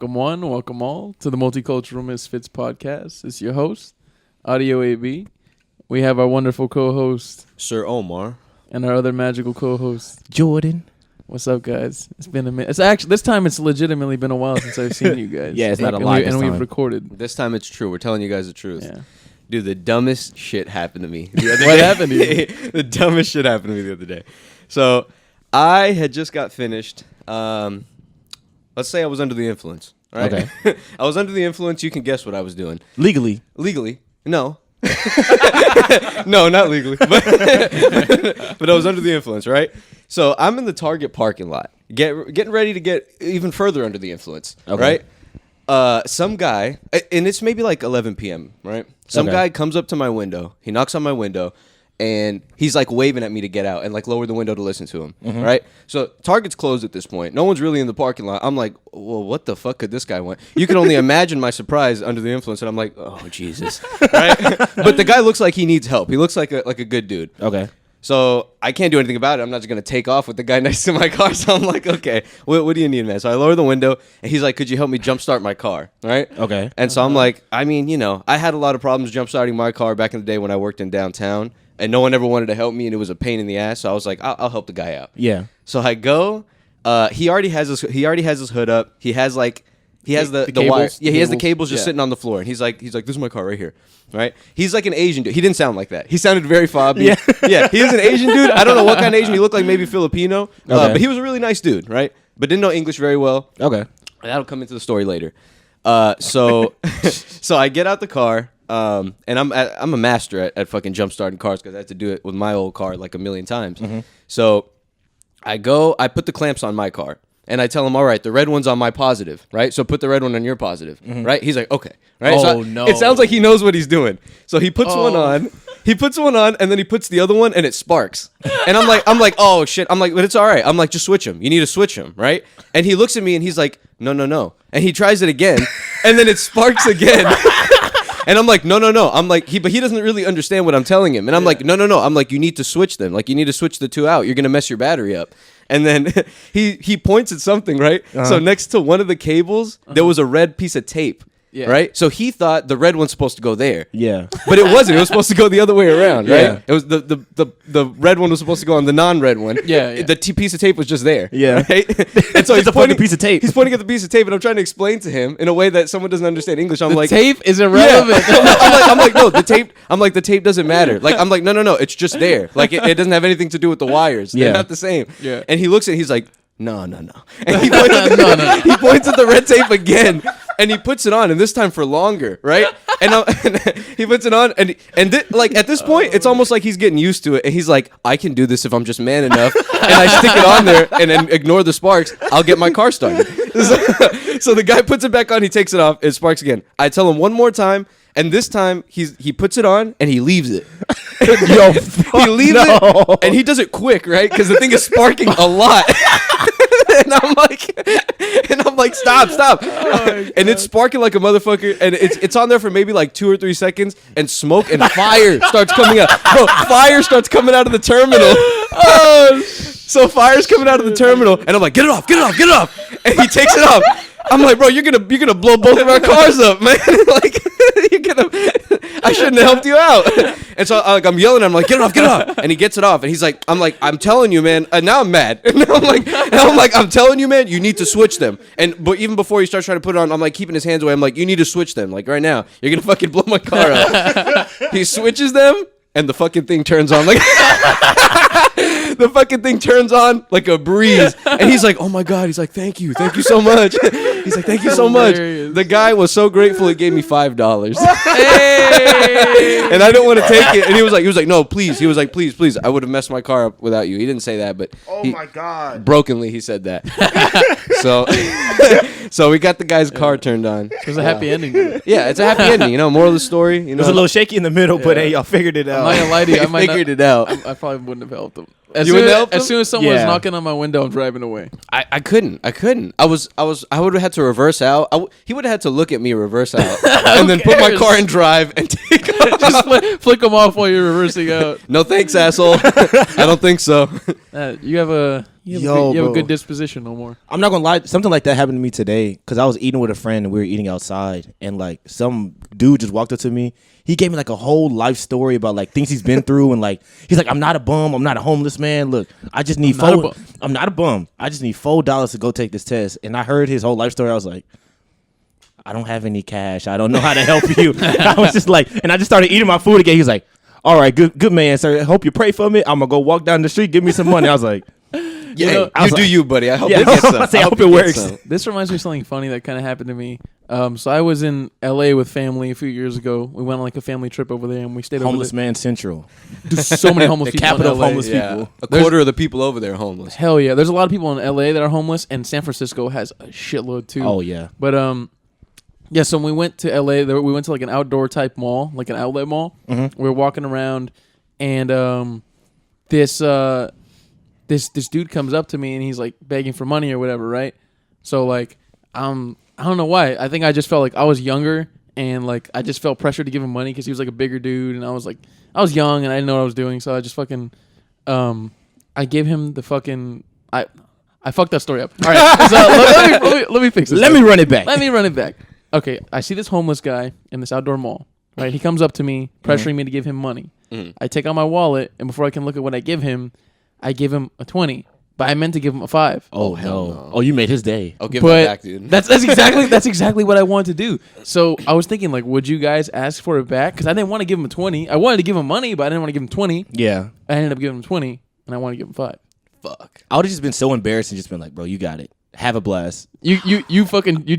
Welcome one, welcome all to the Multicultural Misfits podcast. It's your host, Audio AB. We have our wonderful co-host, Sir Omar, and our other magical co-host, Jordan. What's up, guys? It's been a minute. It's actually this time. It's legitimately been a while since I've seen you guys. Yeah, it's not a and lie we- this and we've time. recorded. this time it's true. We're telling you guys the truth. Yeah. Dude, the dumbest shit happened to me the other What day. happened to you? The dumbest shit happened to me the other day. So, I had just got finished. Let's say I was under the influence. Right? Okay. I was under the influence. You can guess what I was doing. Legally. Legally, no. No, not legally. But I was under the influence, right? So I'm in the Target parking lot, getting ready to get even further under the influence, Okay. right? Some guy, and it's maybe like 11 p.m., right? Some Okay. guy comes up to my window. He knocks on my window, and he's like waving at me to get out and like lower the window to listen to him, right? So Target's closed at this point. No one's really in the parking lot. I'm like, well, what the fuck could this guy want? You can only imagine my surprise under the influence, and I'm like, oh Jesus, right? But the guy looks like he needs help. He looks like a good dude. Okay. So I can't do anything about it. I'm not just going to take off with the guy next to my car. So I'm like, okay, what do you need, man? So I lower the window, and he's like, could you help me jumpstart my car, right? Okay. And so I'm like, I mean, you know, I had a lot of problems jumpstarting my car back in the day when I worked in downtown, and no one ever wanted to help me, and it was a pain in the ass. So I was like, I'll help the guy out. Yeah. So I go. He already has his hood up. He has like the cables? wire. Yeah, he has the Cables? cables just Yeah. sitting on the floor, and he's like, this is my car right here, right? He's like an Asian dude. He didn't sound like that. He sounded very fobby. Yeah. Yeah, he was an Asian dude. I don't know what kind of Asian. He looked like maybe Filipino, Okay. but he was a really nice dude, right? But didn't know English very well. Okay. That'll come into the story later. So I get out the car, and I'm a master at fucking jump starting cars because I had to do it with my old car like a million times. So I put the clamps on my car, and I tell him, all right, the red one's on my positive, right? So put the red one on your positive, right? He's like, okay, right? Oh, So no. It sounds like he knows what he's doing. So he puts one on. He puts one on, and then he puts the other one, and it sparks. And I'm like, oh shit. I'm like, but it's all right. I'm like, just switch him. You need to switch him, right? And he looks at me, and he's like, no. And he tries it again, and then it sparks again. And I'm like, no. I'm like, but he doesn't really understand what I'm telling him. And I'm like, no. I'm like, you need to switch them. Like, you need to switch the two out. You're gonna mess your battery up. And then he points at something, right? So next to one of the cables, there was a red piece of tape. Yeah. Right? So he thought the red one's supposed to go there. Yeah. But it wasn't. It was supposed to go the other way around, right? Yeah. It was the red one was supposed to go on the non-red one. Yeah. The piece of tape was just there. Yeah. Right? And so It's a fucking piece of tape. He's pointing at the piece of tape, and I'm trying to explain to him in a way that someone doesn't understand English. I'm The like, tape is irrelevant. I'm like, no, the tape. I'm like, the tape doesn't matter. Like, I'm like, no, it's just there. Like, it doesn't have anything to do with the wires. They're Yeah. not the same. Yeah. And he looks at, he's like, no. And he points, he points at the red tape again, and he puts it on, and this time for longer, right? And he puts it on, like at this point, it's almost like he's getting used to it, and he's like, I can do this if I'm just man enough, and I stick it on there and then ignore the sparks. I'll get my car started. So the guy puts it back on, he takes it off, it sparks again. I tell him one more time. And this time he puts it on and he leaves it. Yo, He leaves it and he does it quick, right? Because the thing is sparking a lot. and I'm like, stop. And it's sparking like a motherfucker. And it's on there for maybe like 2 or 3 seconds. And smoke and fire starts coming out. Bro, fire starts coming out of the terminal. So fire's coming out of the terminal. And I'm like, get it off. And he takes it off. I'm like, bro, you're gonna blow both of our cars up, man. Like, I shouldn't have helped you out. And so I'm yelling at him, like, get it off. And he gets it off, and he's like, I'm telling you, man. And now I'm mad. And I'm like, I'm telling you, man, you need to switch them. But even before he starts trying to put it on, I'm like keeping his hands away. I'm like, you need to switch them, like right now. You're gonna fucking blow my car up. He switches them, and the fucking thing turns on like. The fucking thing turns on like a breeze. And he's like, oh my God. He's like, thank you so much. He's like, thank you so much. Hilarious. The guy was so grateful he gave me $5. Hey! And I didn't want to take it. And he was like, no, please. He was like, please. I would have messed my car up without you. He didn't say that, but my God. brokenly he said that. So we got the guy's car turned on. It was a happy ending. To it. Yeah, it's a happy ending. You know, moral of the story. You It know, was a little shaky in the middle, but hey, y'all figured it I'm out. not gonna lie to you. I might figured it out. I probably wouldn't have helped him. You wouldn't help As him? soon as someone was Yeah. knocking on my window, I'm driving away. I couldn't. I would have had to reverse out. He would have had to look at me reverse out and then put my cares? car in drive and take off. Just flick them off while you're reversing out. No thanks, asshole. I don't think so. You have a You have, Yo, you have a bro. good disposition no more. I'm not gonna lie. Something like that happened to me today because I was eating with a friend and we were eating outside, and like some dude just walked up to me. He gave me like a whole life story about like things he's been through, and like he's like, "I'm not a bum. I'm not a homeless man. Look, I just need I'm not a bum. I just need $4 to go take this test." And I heard his whole life story. I was like, I don't have any cash. I don't know how to help you. I was just like, and I just started eating my food again. He was like, "All right, good man, sir. I hope you pray for me. I'm gonna go walk down the street. Give me some money." I was like. Yeah, I was you do like- you, buddy. I hope Yeah, you get some. I say, I hope you it get works. some. This reminds me of something funny that kind of happened to me. So I was in LA with family a few years ago. We went on like a family trip over there, and we stayed Homeless over there. man central. There's so many homeless The people capital in of LA. homeless Yeah, people. a quarter of the people over there are homeless. Hell yeah, there's a lot of people in LA that are homeless, and San Francisco has a shitload too. Oh yeah. But yeah. So when we went to LA, we went to like an outdoor type mall, like an outlet mall. Mm-hmm. We were walking around, and this dude comes up to me and he's like begging for money or whatever, right? So like I don't know why. I think I just felt like I was younger and like I just felt pressure to give him money because he was like a bigger dude, and I was young and I didn't know what I was doing, so I just fucking I gave him the fucking I fucked that story up. All right, so let me fix this. Let me run it back. Let me run it back. Okay, I see this homeless guy in this outdoor mall. Right, he comes up to me, pressuring me to give him money. I take out my wallet, and before I can look at what I give him a 20. But I meant to give him a 5. Oh hell no. no. Oh, you made his day. I'll give But it back, dude. that's exactly what I wanted to do. So I was thinking, like, would you guys ask for it back? Because I didn't want to give him a 20. I wanted to give him money, but I didn't want to give him 20. Yeah. I ended up giving him 20, and I wanted to give him 5. Fuck. I would have just been so embarrassed and just been like, bro, you got it. Have a blast. You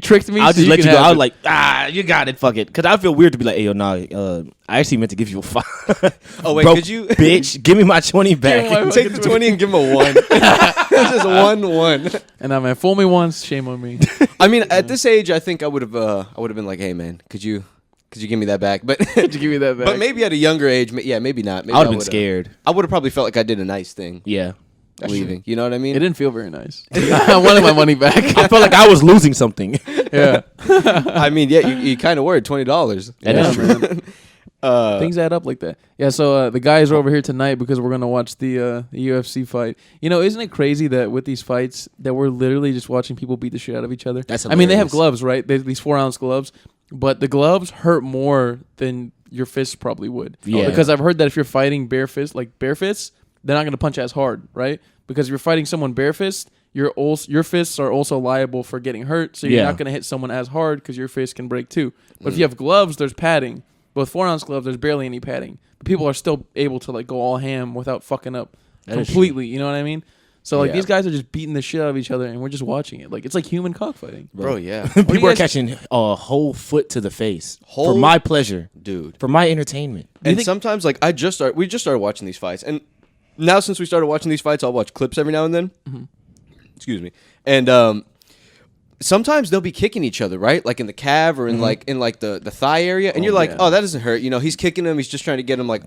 tricked me. I'll so just let you can go. have I was it. like, you got it. Fuck it. Because I feel weird to be like, hey, yo, nah, I actually meant to give you a 5. Oh, wait, Bro, could you? bitch, give me my 20 back. my- Take the 20 and give him a 1. It's just 1. And I'm like, fool me once, shame on me. I mean, at this age, I think I would have been like, hey, man, could you give me that back? But Did you give me that back? but maybe at a younger age, maybe not. Maybe I would have been would've- scared. I would have probably felt like I did a nice thing Yeah. leaving. You know what I mean? It didn't feel very nice. I wanted my money back. I felt like I was losing something. Yeah. I mean, yeah, you kind of were at $20. That Yeah, is true. man. Things add up like that. Yeah, so the guys are over here tonight because we're going to watch the UFC fight. You know, isn't it crazy that with these fights that we're literally just watching people beat the shit out of each other? That's I mean, they have hilarious. gloves, right? They have these 4-ounce gloves, but the gloves hurt more than your fists probably would. Yeah. Because I've heard that if you're fighting bare fists, they're not going to punch as hard, right? Because if you're fighting someone bare fist, your fists are also liable for getting hurt, so you're Yeah. not going to hit someone as hard because your fist can break too. But if you have gloves, there's padding. But with 4-ounce gloves, there's barely any padding. But people are still able to like go all ham without fucking up That is completely. You know what I mean? So like Yeah. these guys are just beating the shit out of each other, and we're just watching it. Like it's like human cockfighting. Bro, yeah. People you are guys- catching a whole foot to the face for Whole- my pleasure, Dude. for my entertainment. And sometimes, like, we just started watching these fights. And now since we started watching these fights, I'll watch clips every now and then. Excuse me. And sometimes they'll be kicking each other, right? Like in the calf or in like the thigh area. And you're like, yeah. oh, that doesn't hurt. You know, he's kicking him. He's just trying to get him like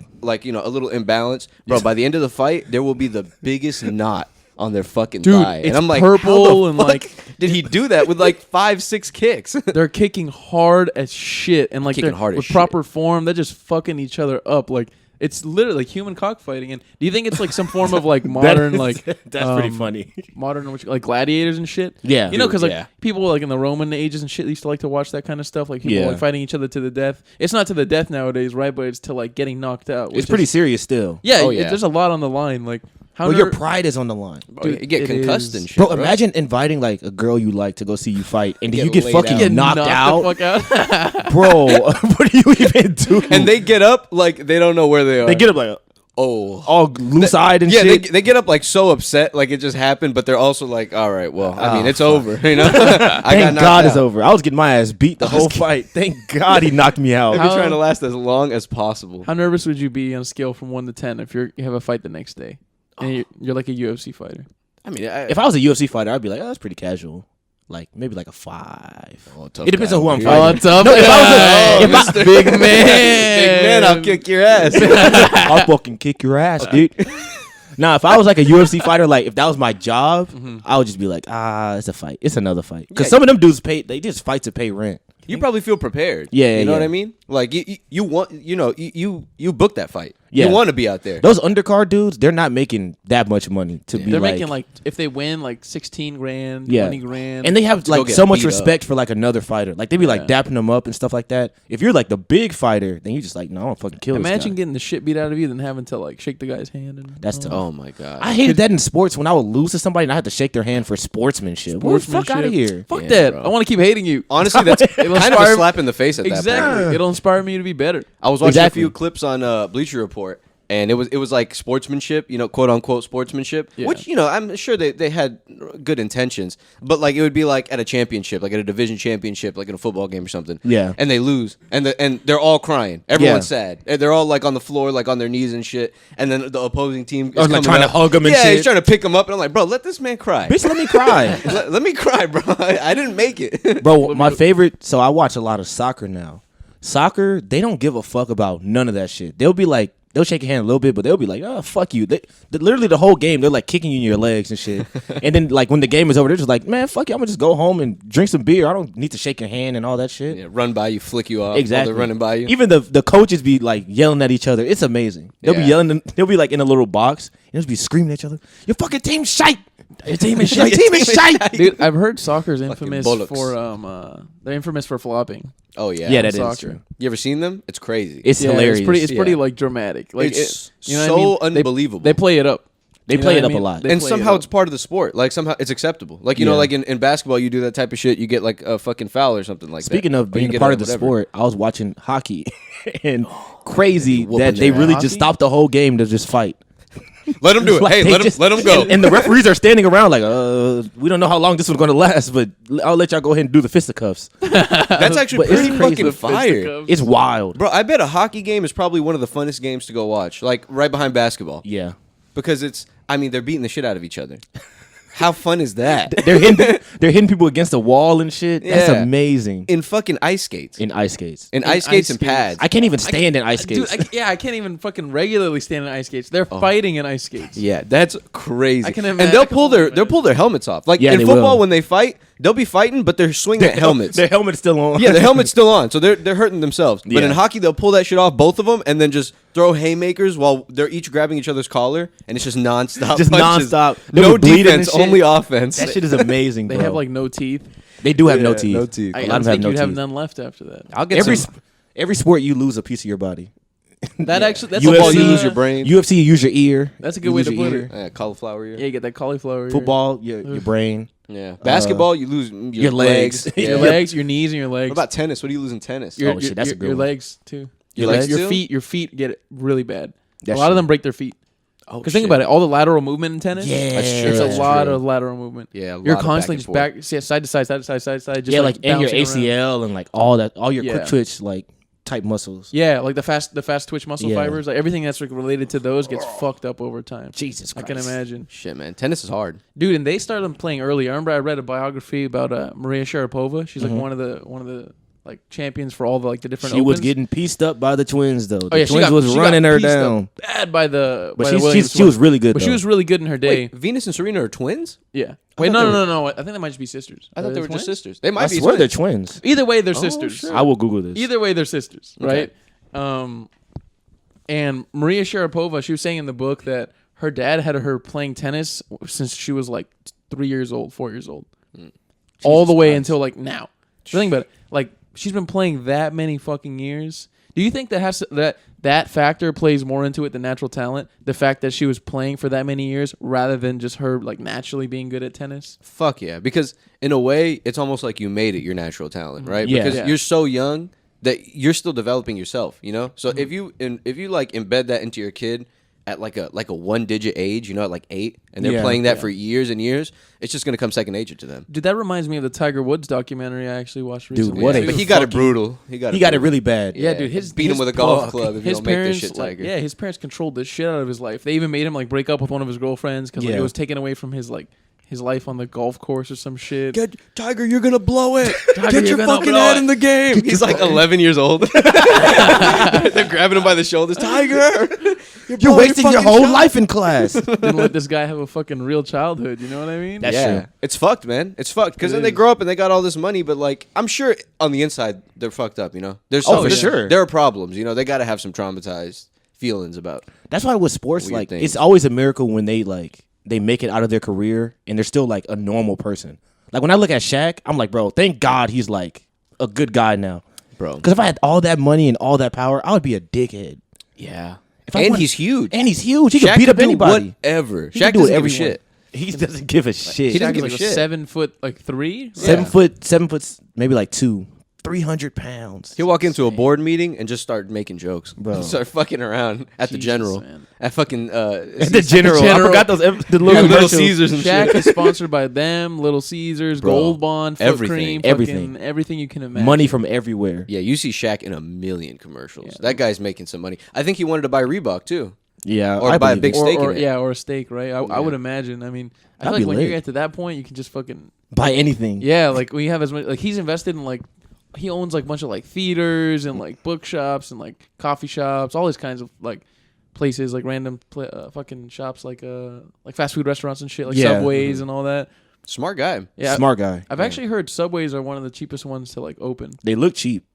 a little imbalance. Bro, by the end of the fight, there will be the biggest knot on their fucking Dude, thigh. it's And I'm like, purple how the and, fuck like- did he do that with like 5-6 kicks? They're kicking hard as shit, and like Kicking they're hard as with shit. proper form. They're just fucking each other up. Like it's literally like human cockfighting. And do you think it's like some form of like modern like that's pretty funny. modern like gladiators and shit? Yeah. you know, because like yeah. people like in the Roman ages and shit used to like to watch that kind of stuff. Like people Yeah. like fighting each other to the death. It's not to the death nowadays, right? But it's to like getting knocked out. which It's pretty is- serious still. Yeah, Oh, yeah. there's a lot on the line. Like how Well, your pride is on the line. Bro, you Dude, get it concussed is. and shit. Bro, imagine inviting like a girl you like to go see you fight, and then Get you get laid fucking out. get knocked out. the fuck out. Bro, what do you even do? And they get up like they don't know where they are. they get up like oh. all loose-eyed and Yeah, shit. they get up like so upset, like it just happened, but they're also like, all right, well, I mean, Oh, it's over, you know? Thank God it's over. I was getting my ass beat the whole fight. Thank God he knocked me out. I've been How- trying to last as long as possible. How nervous would you be on a scale from 1 to 10 if you have a fight the next day and you're like a UFC fighter? I mean, If I was a UFC fighter, I'd be like, oh, that's pretty casual. Like maybe like a 5. Oh, tough It depends guy on who I'm over here. fighting. tough No, if I was guy. if I- Mr. big man, Big man, I'll kick your ass. I'll fucking kick your ass, dude. Nah, if I was like a UFC fighter, like if that was my job, I would just be like, it's a fight. It's another fight. Because Yeah. some of them dudes they just fight to pay rent. you probably feel prepared. Yeah, you know yeah. what I mean. Like you want, you booked that fight. Yeah. You want to be out there. Those undercard dudes, they're not making that much money to be They're like. making like if they win like 16 grand, Yeah. 20 grand, And they have go like get so much beat respect for like another fighter. Like they be like Yeah. dapping them up and stuff like that. If you're like the big fighter, then you just like, no, I don't fucking kill imagine this guy. getting the shit beat out of you, then having to like shake the guy's hand. And That's tough. Oh my god. I hated that in sports when I would lose to somebody and I had to shake their hand for sportsmanship. What the fuck out of here? Fuck Yeah, that! bro. I want to keep hating you. Honestly, that's kind of a inspire- slap in the face at that point. Exactly. It'll inspire me to be better. I was watching Exactly. a few clips on Bleacher Report, and it was like sportsmanship, quote unquote sportsmanship, Yeah. which I'm sure they had good intentions, but like it would be like at a championship, like at a division championship, like in a football game or something. Yeah. And they lose, and they're all crying. Everyone's sad. And they're all like on the floor, like on their knees and shit. And then the opposing team is like, coming trying to up. hug 'em and yeah, shit. he's trying to pick him up, and I'm like, bro, let this man cry. Bitch, let me cry. let me cry, bro. I didn't make it. Bro, my favorite, so I watch a lot of soccer now. Soccer, they don't give a fuck about none of that shit. They'll be like, they'll shake your hand a little bit, but they'll be like, oh, fuck you. Literally the whole game, they're like kicking you in your legs and shit. And then like when the game is over, they're just like, man, fuck you. I'm gonna just go home and drink some beer. I don't need to shake your hand and all that shit. Yeah, run by you, flick you off. Exactly. While they're running by you. Even the coaches be like yelling at each other. It's amazing. They'll be Yeah. yelling. They'll be like in a little box and they'll just be screaming at each other. Your fucking team's shite. Your team is shite. Your team is shite. Dude, I've heard soccer's infamous bullocks. for they're infamous for flopping. Oh yeah, Yeah, that is soccer. true. You ever seen them? It's crazy. It's hilarious. It's pretty Yeah. like dramatic. Like It's you know so what I mean? unbelievable. They play it up. They You know play what it I up a mean? lot. They and play somehow it it's part of the sport. Like somehow it's acceptable. Like Yeah. like in basketball, you do that type of shit, you get like a fucking foul or something like Speaking that. of Or you being get part a of the whatever. sport, I was watching hockey and crazy Whooping that they their really ass. just stopped the whole game to just fight. Let them do it. Like, Hey, they let just- them go. And the referees are standing around like, we don't know how long this one's going to last, but I'll let y'all go ahead and do the fisticuffs. That's actually But it's pretty crazy. fucking The fire. fisticuffs. It's wild. Bro, I bet a hockey game is probably one of the funnest games to go watch. Like right behind basketball. Yeah. Because they're beating the shit out of each other. How fun is that? They're hitting people against the wall and shit. That's Yeah. amazing. In fucking ice skates. In ice skates. In ice skates and pads. I can't even stand in ice skates. Dude, I can't even fucking regularly stand in ice skates. They're fighting in ice skates. Yeah, that's crazy. I can and imagine- they'll pull their helmets off. Like Yeah, in they football, will. when they fight, they'll be fighting, but they're swinging at helmets. Their helmet's still on. Yeah, the helmet's still on, so they're hurting themselves. But Yeah. in hockey, they'll pull that shit off, both of them, and then just throw haymakers while they're each grabbing each other's collar, and it's just nonstop. Just punches. nonstop. They No were bleeding defense, and shit. only offense. That shit is amazing, They bro. have like no teeth. They do have no Yeah, teeth. no teeth. I A lot don't of them have think no you'd have teeth. none left after that. I'll get Every some. every sport you lose a piece of your body. That actually, that's UFC, Football, a you good, lose your brain. UFC, you use your ear. That's a good You way lose to your put ear. it. Cauliflower ear. Yeah, you get that cauliflower. ear. Football, your brain. Yeah. Basketball, you lose your legs. Yeah. your legs, your knees, and your legs. What about tennis? What do you lose in tennis? your, Oh, shit, that's a good your one. legs too. Your legs too? Your feet get it really bad. That a lot of shit. them break their feet. Oh, Because think about it, all the lateral movement in tennis. Yeah. That's true. It's That's a lot true. of lateral movement. Yeah, a You're lot of constantly back and just back, side to side, side to side, side to side. Just Yeah, like and your bouncing around. ACL and like all that, all your Yeah. quick twitch like type muscles. Yeah, like the fast twitch muscle Yeah. fibers, like everything that's like related to those gets fucked up over time. Jesus I Christ. can imagine, Shit, man. Tennis is hard. dude. And they started them playing early. I remember I read a biography about Maria Sharapova. She's like Mhm. one of the like champions for all the like the different. She was opens. getting pieced up by the twins though. The Oh yeah, she twins got, was she got running her pieced up down. bad by the. But by the Williams she was twins. really good But though. she was really good in her day. Wait, Venus and Serena are twins? Yeah. I Wait, thought no, they no. I think they might just be sisters. I thought they were twins? just sisters. They might I be swear they're twins. twins. Either way, they're Oh, sisters. shit. I will Google this. Either way, they're sisters, Okay. right? And Maria Sharapova, she was saying in the book that her dad had her playing tennis since she was like 3 years old, 4 years old, all the way until like now. So think about it, like she's been playing that many fucking years. Do you think that factor plays more into it than natural talent? The fact that she was playing for that many years rather than just her like naturally being good at tennis. Fuck yeah. Because in a way, it's almost like you made it your natural talent, right? Yeah. Because Yeah. you're so young that you're still developing yourself, you know? So if you like embed that into your kid at like a 1-digit age, at like 8, and they're Yeah. playing that Yeah. for years and years, it's just gonna come second nature to them. Dude, that reminds me of the Tiger Woods documentary I actually watched Dude, recently. what Yeah, a but he got it fucking- brutal. He got it really bad. Yeah, dude, beat him his with a golf fuck. club if you His don't make this parents, shit, like, Tiger. yeah, his parents controlled the shit out of his life. They even made him like break up with one of his girlfriends because like, Yeah. it was taken away from his like his life on the golf course or some shit. Tiger, you're gonna blow it. Tiger, Get you're your gonna fucking blow head it. in the game. He's like 11 years old. They're grabbing him by the shoulders. Tiger, You're wasting your whole life in class. Didn't let this guy have a fucking real childhood. You know what I mean? That's yeah, true. it's fucked, man. It's fucked because It then they is. grow up and they got all this money, but like I'm sure on the inside they're fucked up. You know, there's Oh, for there's- sure. there are problems. You know, they got to have some traumatized feelings about. That's why with sports, Weird like things. it's always a miracle when they make it out of their career and they're still like a normal person. Like when I look at Shaq, I'm like, bro, thank God he's like a good guy now, Bro. Because if I had all that money and all that power, I would be a dickhead. Yeah, If I and wanted- he's huge. And he's huge. He Shaq can beat up do anybody. Whatever. He Shaq can do doesn't whatever give a he shit. He doesn't give a shit. He doesn't Shaq give is a like shit. 7 foot, like 3. Seven Yeah. foot, maybe like 300 pounds. He'll walk into a board meeting and just start making jokes, Bro. Start fucking around at the Jesus, general, man. at fucking The general. I General. forgot those the yeah, little Little commercials. Caesars and Shaq shit. is sponsored by them, Little Caesars, Bro, Gold Bond, Foot everything. Cream, Everything. fucking everything you can imagine. Money from everywhere. Yeah, you see Shaq in a million commercials. Yeah. That guy's making some money. I think he wanted to buy Reebok too. Yeah, Or I buy a believe big it. steak in or it. yeah, or a steak, right? I Yeah. would imagine. I mean, I That'd feel like be when you lit. get to that point, you can just fucking Buy anything. yeah, like we have as much. Like he's invested in like he owns like a bunch of like theaters and like bookshops and like coffee shops, all these kinds of like places, like random fucking shops, like fast food restaurants and shit, like Yeah. Subways and all that. Smart guy. Yeah, Smart guy. I've actually heard Subways are one of the cheapest ones to like open. They look cheap.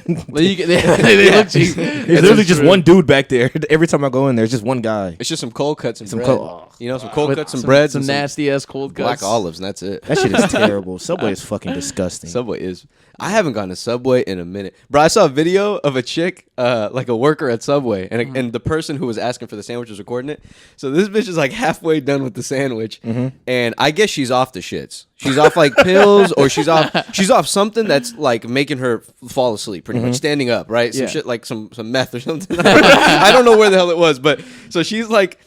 Like, they look cheap. There's literally just one dude back there. Every time I go in, there's just one guy. It's just some cold cuts and Some bread. cold- You know, some cold With cuts, some breads, some and nasty ass cold black cuts. olives, and that's it. That shit is terrible. Subway is fucking disgusting. Subway is. I haven't gone to Subway in a minute, bro. I saw a video of a chick, like a worker at Subway, and the person who was asking for the sandwich was recording it. So this bitch is like halfway done with the sandwich, and I guess she's off the shits. She's off like pills, or she's off something that's like making her fall asleep, pretty much standing up, right? Some Yeah. shit like some meth or something. I don't know where the hell it was, but so she's like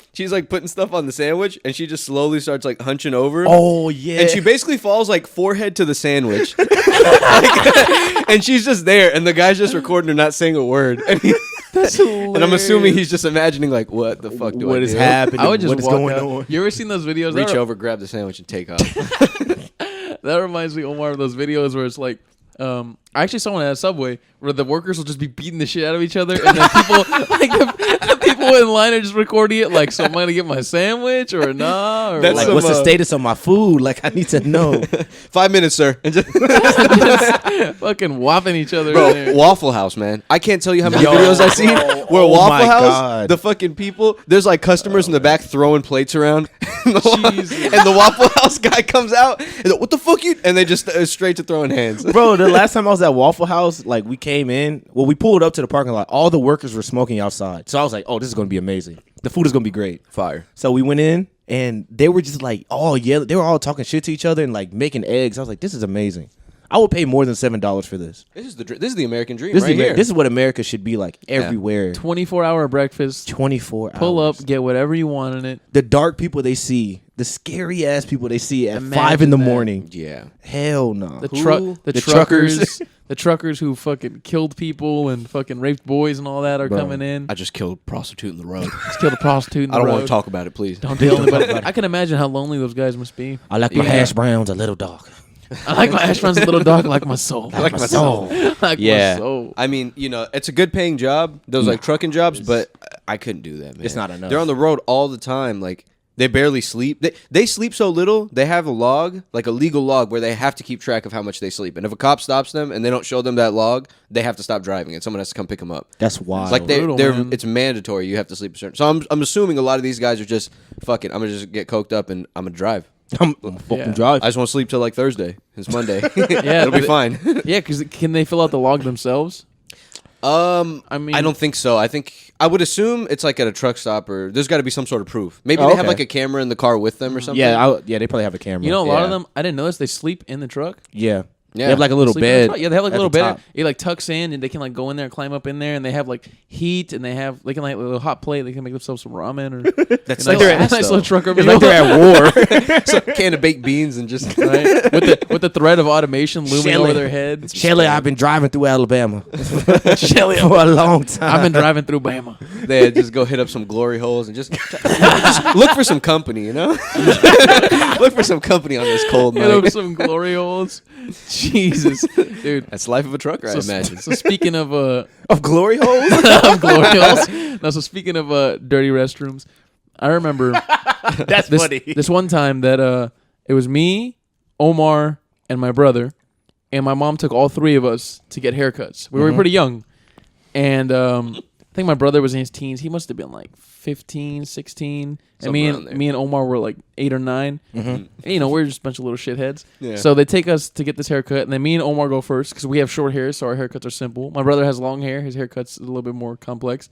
putting stuff on the sandwich, and she just slowly starts like hunching over. Oh yeah. And she basically falls like forehead to the sandwich. And she's just there, and the guy's just recording her not saying a word. And, and I'm assuming he's just imagining like, what the fuck do I what do? is happening? I would just what is walk going out. on? You ever seen those videos? Reach that, over, grab the sandwich, and take off. that reminds me, Omar, of those videos where it's like, I actually saw one at a Subway where the workers will just be beating the shit out of each other, and then people, like the people in line are just recording it, like, so am I gonna get my sandwich or nah? Or That's Like, what? what's the some, status of my food? Like, I need to know. 5 minutes, sir. And just, Fucking whopping each other. in bro, there. Waffle House, man. I can't tell you how many Yo. videos I've seen where Oh Waffle my House, God. the fucking people, there's like customers in the back throwing plates around. and Jesus. the Waffle House guy comes out, and like, what the fuck you? And they just straight to throwing hands. Bro, the last time I was at Waffle House, like we came in, well, we pulled up to the parking lot. All the workers were smoking outside. So I was like, oh, this is going to be amazing. The food is going to be great. Fire. So we went in and they were just like, oh, yeah. They were all talking shit to each other and like making eggs. I was like, this is amazing. I would pay more than $7 for this. This is the American dream This, right here. this is what America should be like everywhere. 24-hour breakfast. 24 Pull hours. up, get whatever you want in it. The dark people they see, the scary ass people they see at Imagine 5 in the that. morning. Yeah. Hell no. The Who? truck, the The truckers, truckers. the truckers who fucking killed people and fucking raped boys and all that are Bro. coming in. I just killed a prostitute in the road. Just killed a prostitute. In the I don't road. want to talk about it, please. Don't tell anybody. I can imagine how lonely those guys must be. I like my Yeah. hash browns a little dark. I like my hash browns a little dark, like my soul. I like my soul. Like Yeah. my soul. I mean, you know, it's a good paying job, those like trucking jobs, but I couldn't do that, man. It's not enough. They're on the road all the time. Like, they barely sleep. They sleep so little, they have a log, like a legal log, where they have to keep track of how much they sleep. And if a cop stops them and they don't show them that log, they have to stop driving and someone has to come pick them up. That's wild. Like Brutal, man. it's mandatory. You have to sleep a certain. So I'm assuming a lot of these guys are just fuck it. I'm gonna just get coked up and I'm gonna drive. I'm fucking Yeah. drive. I just want to sleep till like Thursday. It's Monday. Yeah, It'll be but- fine. Yeah, because can they fill out the log themselves? I mean, I don't think so. I would assume it's like at a truck stop, or there's got to be some sort of proof. Maybe Oh, they have okay. like a camera in the car with them or something. Yeah, they probably have a camera. You know, a lot of Yeah. them. I didn't notice they sleep in the truck. Yeah. Yeah. They have like a little Sleeping on the bed. top. Yeah, they have like a at little the bed. top. It like tucks in, and they can like go in there and climb up in there, and they have like heat, and they can like a little hot plate. They can make themselves some ramen or That's you know, like they're nice little truck over It's like they're at war. so can of baked beans and just right? with the thread of automation looming Shelly. over their heads. Shelly, I've been driving through Alabama for a long time. I've been driving through Bama. they just go hit up some glory holes and just look for some company, you know? Look for some company on this cold Hit up night. some glory holes. Jesus, dude. That's life of a trucker, I imagine. So speaking of of glory holes. of glory holes, no. So speaking of dirty restrooms, I remember That's funny. this one time that it was me, Omar, and my brother, and my mom took all three of us to get haircuts. We were pretty young, and I think my brother was in his teens. He must have been like 15, 16. And me and Omar were like 8 or 9. And, you know, we're just a bunch of little shitheads. Yeah. So they take us to get this haircut, and then me and Omar go first because we have short hair, so our haircuts are simple. My brother has long hair. His haircut's a little bit more complex.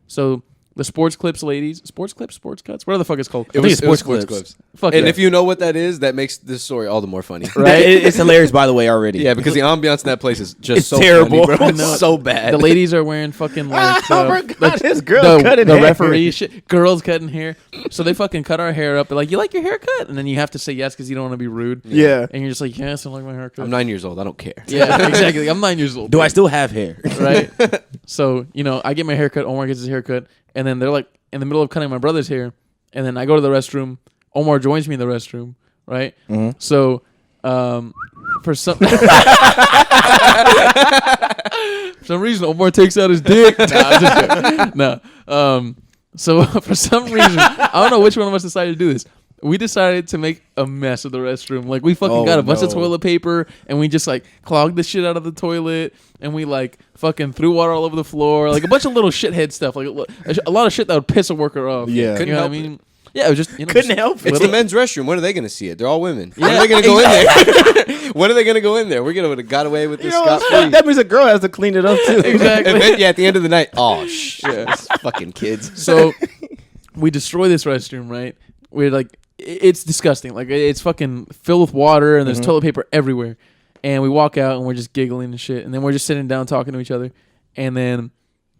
So the sports cuts, whatever the fuck it's called. It was sports clips. Fuck And yeah. if you know what that is, that makes this story all the more funny. Right? It's hilarious, by the way, already. Yeah, because the ambiance in that place is just It's so terrible. funny, bro. It's No. so bad. The ladies are wearing fucking like Oh my God, this girl the cutting hair. referee shit. Girls cutting hair. So they fucking cut our hair up. They're like, "You like your haircut?" And then you have to say yes because you don't want to be rude. Yeah. And you're just like, "Yes, I like my haircut." I'm 9 years old. I don't care. Yeah, exactly. I'm 9 years old. Do I still have hair? Right. So you know, I get my haircut. Omar gets his haircut, and then they're like in the middle of cutting my brother's hair, and then I go to the restroom. Omar joins me in the restroom. Right. So, for some reason, Omar takes out his dick. Nah, I'm just joking. No. So for some reason, I don't know which one of us decided to do this. We decided to make a mess of the restroom. Like we fucking got a bunch of toilet paper, and we just like clogged the shit out of the toilet, and we like fucking threw water all over the floor, like a bunch of little shithead stuff, like a lot of shit that would piss a worker off. Yeah. You know what I mean? Yeah, it was just Couldn't help it. It's the men's restroom. When are they going to see it? They're all women. When are they going to go in there? When are they going to go in there? We're going to have got away with this scot free. That means a girl has to clean it up too. Exactly. And then, at the end of the night, oh shit, fucking kids. So we destroy this restroom, right? We're like, it's disgusting. Like it's fucking filled with water, and there's toilet paper everywhere. And we walk out, and we're just giggling and shit. And then we're just sitting down talking to each other. And then,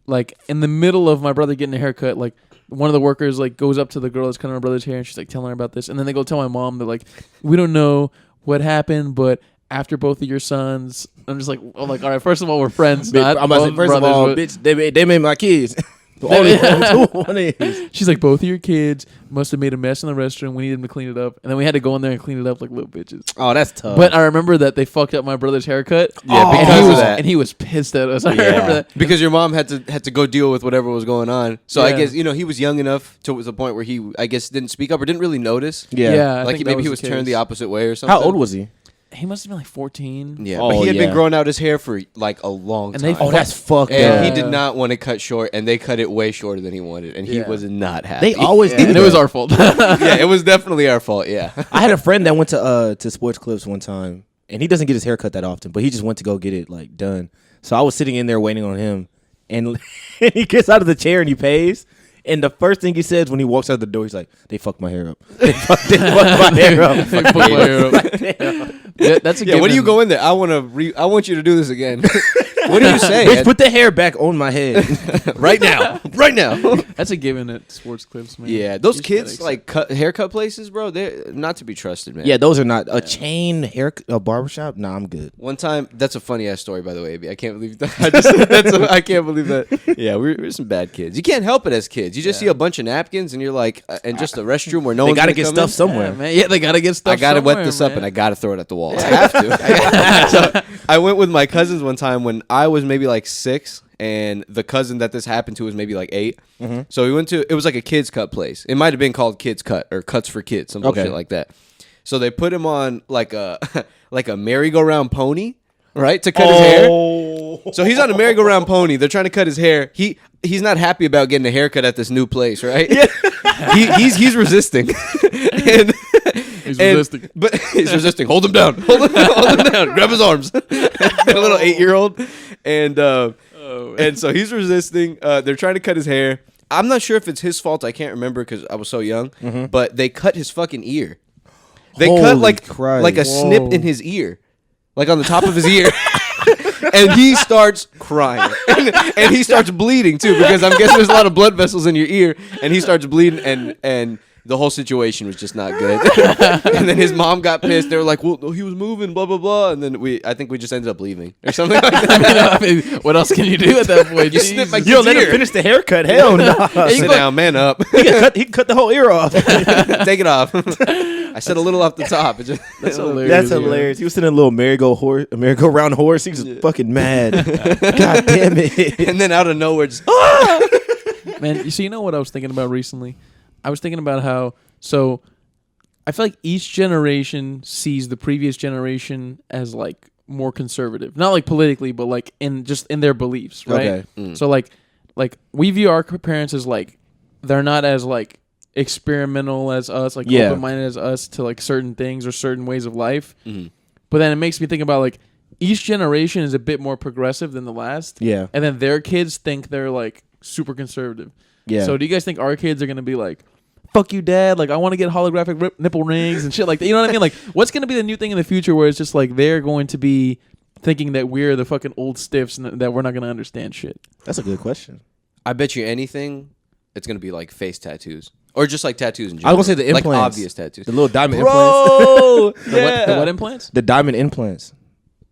like in the middle of my brother getting a haircut, like one of the workers like goes up to the girl that's cutting my brother's hair, and she's like telling her about this. And then they go tell my mom that like, we don't know what happened, but after both of your sons, I'm just like, oh, like all right. First of all, we're friends. Not I'm about to say, both first of brothers, all, but- bitch, they made my kids. Only one is. She's like, both of your kids must have made a mess in the restroom. We need them to clean it up. And then we had to go in there and clean it up like little bitches. Oh, that's tough. But I remember that they fucked up my brother's haircut. Yeah, and because he of was, that. And he was pissed at us. I remember that. Because your mom had to go deal with whatever was going on. So I Yeah. guess he was young enough to the point where he I guess didn't speak up or didn't really notice. Yeah, I like think maybe that he was was the turned case. the opposite way or something. how old was he? He must have been like 14. Yeah, Oh, but he had been yeah. growing out his hair for like a long And time. they Oh, that's fucked and up. he did not want to cut short, and they cut it way shorter than he wanted, and he Yeah. was not happy. They always do And that. it was our fault. yeah, it was definitely our fault. Yeah, I had a friend that went to Sports Clips one time, and he doesn't get his hair cut that often, but he just went to go get it like done. So I was sitting in there waiting on him, and he gets out of the chair and he pays. And the first thing he says when he walks out the door, he's like, "They fucked my hair up. They fucked my hair up." They put my hair up. Yeah, that's a yeah. When do you given. go in there? I want you to do this again. What do you say? Bitch, put the hair back on my head. right now, right now. That's a given at sports clips, man. Yeah, those You just kids gotta like haircut places, bro. They're not to be trusted, man. Yeah, those are not a chain a barbershop. Nah, I'm good. One time, that's a funny ass story, by the way. AB. I can't believe that. I can't believe that. Yeah, we're some bad kids. You can't help it as kids. You just see a bunch of napkins, and you're like, and just a restroom where no They one's gotta gonna get come stuff in. somewhere. Yeah, man. Yeah, they gotta get stuff. I gotta wet this up, man. and I gotta throw it at the wall. I have to. So I went with my cousins one time when I was maybe like 6, and the cousin that this happened to was maybe like 8. So we went to, it was like a kids cut place. It might have been called Kids Cut or Cuts for Kids, some bullshit like that. So they put him on like a like a merry-go-round pony, right, to cut his hair. So he's on a merry-go-round pony. They're trying to cut his hair. He's not happy about getting a haircut at this new place, right? Yeah. He's resisting. and He's resisting. But he's resisting. Hold him down. Hold him down. Grab his arms. A little 8-year-old. And so he's resisting. They're trying to cut his hair. I'm not sure if it's his fault. I can't remember because I was so young. But they cut his fucking ear. They cut Holy like Christ. like a snip in his ear. like on the top of his ear. And he starts crying. And he starts bleeding too, because I'm guessing there's a lot of blood vessels in your ear. And he starts bleeding, and the whole situation was just not good. And then his mom got pissed. They were like, well, he was moving, blah, blah, blah. And then I think we just ended up leaving or something like that. I mean, what else can you do at that point? You snip my You don't kid's let him ear. finish the haircut. Hell no. Sit down, man up. He can cut the whole ear off. Take it off. I said a little off the top. It just, That's hilarious. That's hilarious. He was sitting in a little merry-go-round horse. He was just fucking mad. God damn it. And then out of nowhere, just, Man, you know what I was thinking about recently? I was thinking about how, so I feel like each generation sees the previous generation as like more conservative. Not like politically, but like in their beliefs, right? Okay. Mm. So like we view our parents as like, they're not as like experimental as us, like open-minded as us to like certain things or certain ways of life. Mhm. But then it makes me think about like each generation is a bit more progressive than the last. Yeah. And then their kids think they're like super conservative. Yeah. So do you guys think our kids are going to be like, fuck you, dad, like I want to get holographic nipple rings and shit like that? You know what I mean? Like, what's going to be the new thing in the future where it's just like they're going to be thinking that we're the fucking old stiffs and that we're not going to understand shit? That's a good question. I bet you anything, it's going to be like face tattoos. Or just like tattoos in I general. was going to say the like implants. obvious tattoos. The little diamond implants. Bro! The what implants? The diamond implants.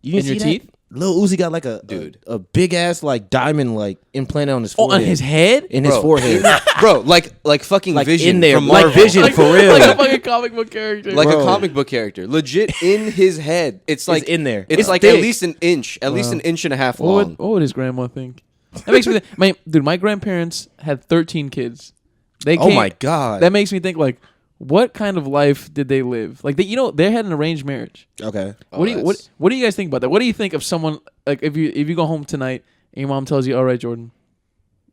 You In your see that? teeth? Lil Uzi got like a big ass like diamond like implanted on his forehead. On his head? In his forehead. Bro, like fucking Like Vision in there. from Like Marvel. Vision for real. Like a fucking comic book character. Like Bro. a comic book character. Legit in his head. It's like in there. It's It's like thick. at least an inch. At least an inch and a half long. what would his grandma think? That makes me think, my grandparents had 13 kids. They Oh my God. That makes me think like, what kind of life did they live? Like they had an arranged marriage. Okay. What do you guys think about that? What do you think of someone like if you go home tonight and your mom tells you, all right, Jordan,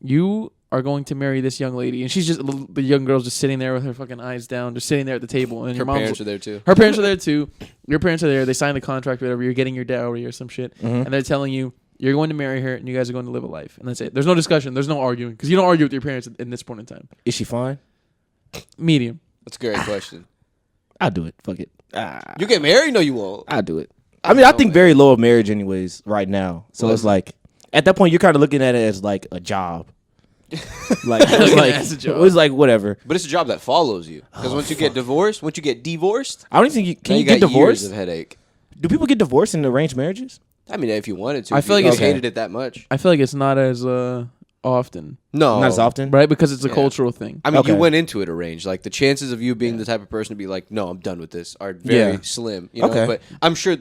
you are going to marry this young lady, and she's just the young girl's just sitting there with her fucking eyes down, just sitting there at the table, and Her your mom's parents are there too. her parents are there too. Your parents are there. They signed the contract, or whatever. You're getting your dowry or some shit, and they're telling you you're going to marry her, and you guys are going to live a life, and that's it. There's no discussion. There's no arguing because you don't argue with your parents in this point in time. Is she fine? Medium. That's a great question. I'll do it. Fuck it. You get married? No, you won't. I'll do it. I mean, I think very low of marriage anyways right now. So Well, it's like at that point you're kind of looking at it as like a job. Like it's Looking like at it as a job. it was like whatever. But it's a job that follows you. Because once you get divorced, I don't even think you now can you got get divorced. years of headache. Do people get divorced in arranged marriages? I mean, if you wanted to. I if feel you like it's- hated it that much. I feel like it's not as often, No. Not as often. right? Because it's a Yeah. cultural thing. I mean, you Okay. went into it arranged. Like, the chances of you being the type of person to be like, no, I'm done with this are very Yeah. slim. You know? Okay. But I'm sure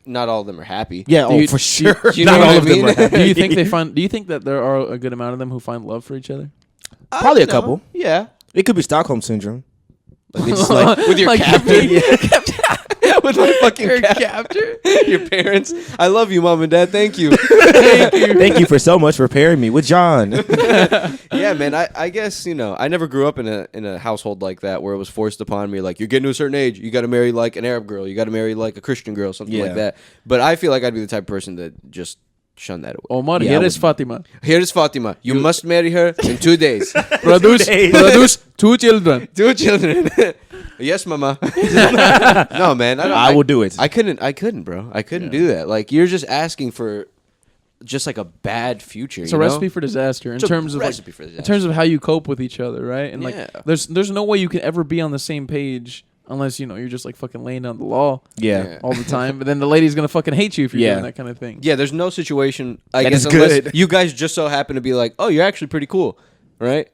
not all of them are happy. Yeah, Do you- for do sure. you Not know all what of I them mean? are happy. Do you think Do you think that there are a good amount of them who find love for each other? Probably a No. couple. Yeah. It could be Stockholm syndrome. Like, they just like With your Like, captain. With my fucking Your captor. Your parents. I love you, mom and dad. Thank you. thank you for so much for pairing me with John. Yeah, man. I guess, I never grew up in a household like that where it was forced upon me. Like, you're getting to a certain age, you got to marry like an Arab girl. You got to marry like a Christian girl, something Yeah. like that. But I feel like I'd be the type of person that just shun that away. Omar, Yeah, here I is Fatima. Here is Fatima. You must marry her in 2 days. Produce 2 children. 2 children. Yes, mama. No, man. I will do it. I couldn't, bro. I couldn't do that. Like, you're just asking for just like a bad future. It's a recipe for disaster in It's a terms of recipe like, for in disaster. terms of how you cope with each other, right? And Yeah. like, there's no way you can ever be on the same page unless you're just like fucking laying down the law Yeah. all the time. But then the lady's gonna fucking hate you if you're Yeah. doing that kind of thing. Yeah, there's no situation, I That guess, is unless good. you guys just so happen to be like, oh, you're actually pretty cool, right?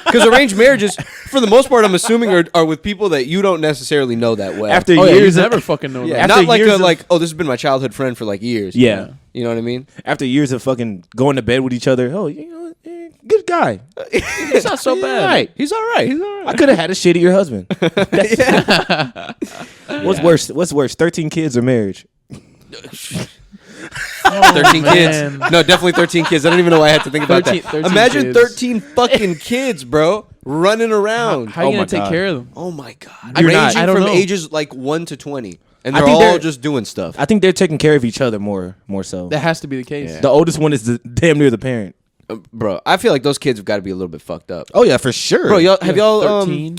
Because arranged marriages, for the most part, I'm assuming, are with people that you don't necessarily know that well. After Oh yeah, years you of, never fucking know yeah, that. after not like years of- oh, this has been my childhood friend for like years. Yeah. You know what I mean? after years of fucking going to bed with each other, good guy. It's not so bad. Right. He's all right. He's all right. I could have had a shittier husband. What's worse? What's worse? 13 kids or marriage? 13 kids. man. No, definitely 13 kids. I don't even know why I had to think about 13 that. Imagine kids. 13 fucking kids, bro, running around. How are you Oh gonna my take God. care of them? Oh my god. You're not. Ranging I don't from know. ages like 1 to 20. And I they're think all they're- just doing stuff. I think they're taking care of each other more so. That has to be the case. Yeah. The oldest one is damn near the parent. Bro, I feel like those kids have got to be a little bit fucked up. Oh yeah, for sure. Bro, have y'all 13?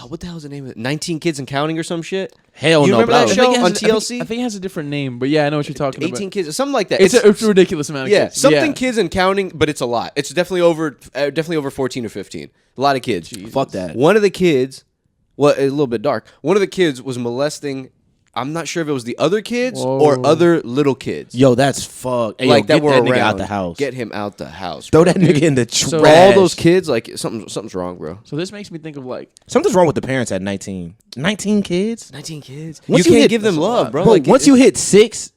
What the hell is the name of it? 19 Kids and Counting or some shit? Hell You no, remember bro. that show I on think it has TLC? I think it has a different name, but yeah, I know what you're talking 18 about. kids, something like that. It's a ridiculous amount of yeah, kids. something Yeah. kids and counting, but it's a lot. It's definitely over 14 or 15. A lot of kids. Fuck that. One of the kids, well, a little bit dark. One of the kids was molesting. I'm not sure if it was the other kids or Whoa. other little kids. Yo, that's fucked. Hey, Like yo, that get were that around. nigga out the house. Get him out the house. Throw bro. that nigga in the So- trash. All those kids, like something's wrong, bro. So this makes me think of like Something's wrong with the parents at 19. 19 kids? 19 kids. Once you you can't hit- give them that's a love, lot. bro. Bro, Like, once you hit 6,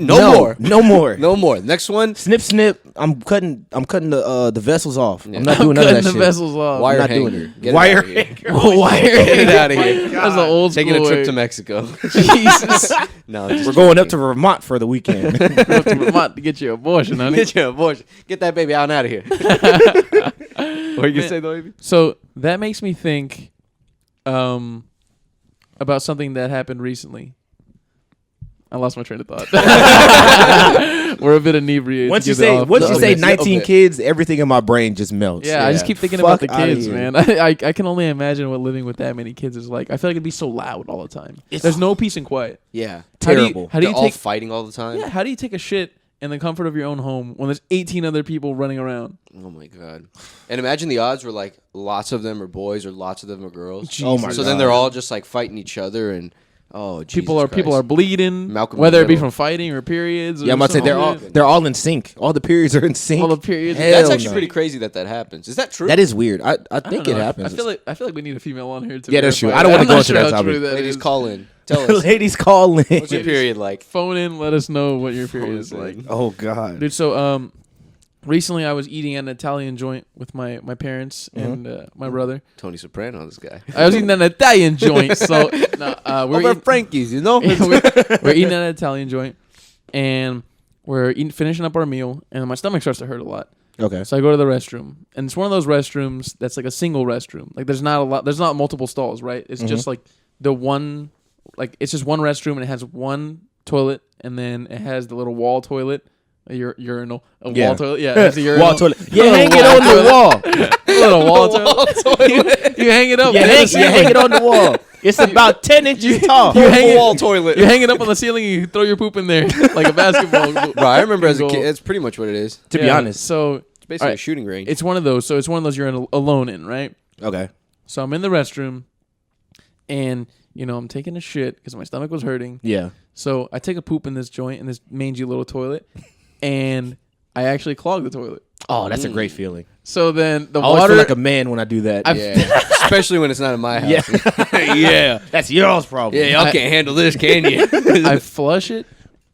no more. No more. No more. Next one, Snip, snip. I'm cutting the vessels off. Yeah. I'm not doing none of cutting that the shit. vessels off. wire not hanger. doing it. Get Wire it out of here. hanger. Wire. Get it out of here. That's the old school. Taking a trip way. to Mexico. Jesus. No, just We're going up to Vermont for the weekend. Go to Vermont to get you an abortion, honey. Get your abortion. Get that baby out and out of here. What are you gonna say, though, baby? So that makes me think about something that happened recently. I lost my train of thought. We're a bit inebriated. Once to you get it say off. Okay. 19 Okay. kids, everything in my brain just melts. Yeah, I just keep thinking Fuck about the outta kids, here. man. I can only imagine what living with that many kids is like. I feel like it'd be so loud all the time. There's no peace and quiet. Yeah. Terrible. How do you They're all take? fighting all the time? Yeah, how do you take a shit in the comfort of your own home when there's 18 other people running around? Oh, my God. And imagine the odds were like lots of them are boys or lots of them are girls. Oh my So God. then they're all just like fighting each other and People are Jesus bleeding, Malcolm in whether the it be middle. from fighting or periods. Yeah, or I'm about to say something. they're all in sync. All the periods are in sync. all the periods. Hell That's actually no. pretty crazy that happens. Is that true? That is weird. I I think don't it know. happens. I feel like we need a female on here to Yeah, that's true. verify I don't that. wanna I'm go not into that sure how true topic. that Ladies, is. call in. Tell us. Ladies, call in. What's your period like? Phone in, let us know what your period is like. Oh God. Dude, so recently I was eating at an Italian joint with my parents and my brother. Tony Soprano, this guy. I was eating at an Italian joint, so we're Over eating, Frankie's, you know? we're eating at an Italian joint, and we're finishing up our meal, and my stomach starts to hurt a lot. Okay. So I go to the restroom, and it's one of those restrooms that's like a single restroom. Like there's not multiple stalls, right? It's just like the one, like it's just one restroom, and it has one toilet, and then it has the little wall toilet. A urinal, wall toilet. Yeah, it's a urinal. Wall toilet. You Little hang it wall on the toilet. wall. Little wall toilet. You hang it up. You man. hang it on the wall. It's about 10 inches tall. You hang it- wall toilet. You hang it up on the ceiling and you throw your poop in there like a basketball. Bro, I remember as a goal. kid, that's pretty much what it is. To be honest. So It's basically Alright. a shooting range. it's one of those. So it's one of those you're alone in, right? Okay. So I'm in the restroom, and I'm taking a shit because my stomach was hurting. Yeah. So I take a poop in this joint in this mangy little toilet, and I actually clog the toilet. Oh, that's a great feeling. So then the I always water. feel like a man when I do that. I've- yeah. Especially when it's not in my house. Yeah. Yeah. That's y'all's problem. Yeah, y'all I- can't handle this, can you? I flush it,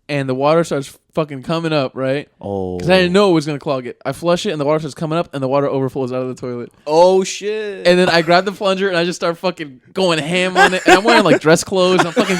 and the water starts fucking coming up, right? Oh. Because I didn't know it was gonna clog it. I flush it, and the water starts coming up, and the water overflows out of the toilet. Oh, shit. And then I grab the plunger, and I just start fucking going ham on it. And I'm wearing like dress clothes. And I'm fucking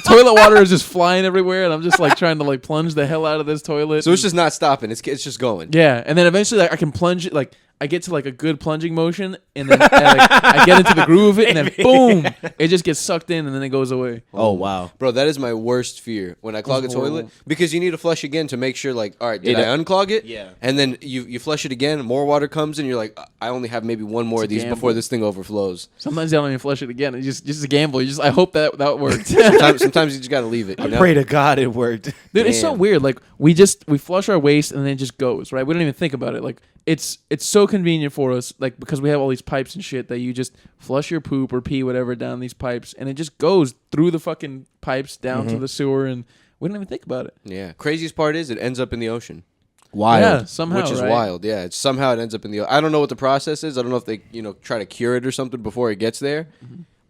toilet water is just flying everywhere, and I'm just like trying to like plunge the hell out of this toilet. So it's just not stopping. It's just going. yeah. And then eventually, like I can plunge it, like I get to like a good plunging motion, and then I get into the groove of it, and then boom, it just gets sucked in, and then it goes away. Oh, wow. Bro, that is my worst fear when I clog a toilet, because you need to flush again to make sure, like, all right, did I unclog it? Yeah. And then you flush it again, more water comes in, you're like, I only have maybe one more of these gamble. before this thing overflows. Sometimes I don't even flush it again. It's just a gamble. I hope that worked. Sometimes you just gotta leave it. You know? Pray to God it worked. Dude, it's so Damn. weird. Like we flush our waste and then it just goes, right? We don't even think about it. Like it's so convenient for us, like because we have all these pipes and shit that you just flush your poop or pee, whatever, down these pipes, and it just goes through the fucking pipes down to the sewer, and we don't even think about it. Yeah. Craziest part is it ends up in the ocean. Wild. Yeah, somehow, Which is right? wild, yeah. Somehow it ends up in the. I don't know what the process is. I don't know if they, try to cure it or something before it gets there,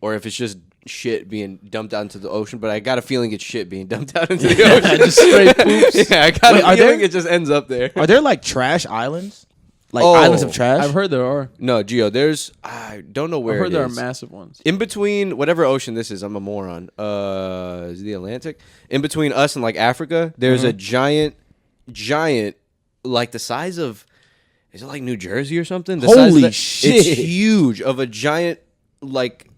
or if it's just shit being dumped out into the ocean. But I got a feeling it's shit being dumped out into the ocean. Just straight poops. Yeah, I got Wait, a are feeling there- it just ends up there. Are there like trash islands? Like Oh, islands of trash? I've heard there are. No, Gio. I don't know where. I've heard it there is. are massive ones. In between whatever ocean this is. I'm a moron. Is it the Atlantic? In between us and like Africa, there's a giant, like the size of. Is it like New Jersey or something? The size of Holy that- shit. It's huge, of a giant, like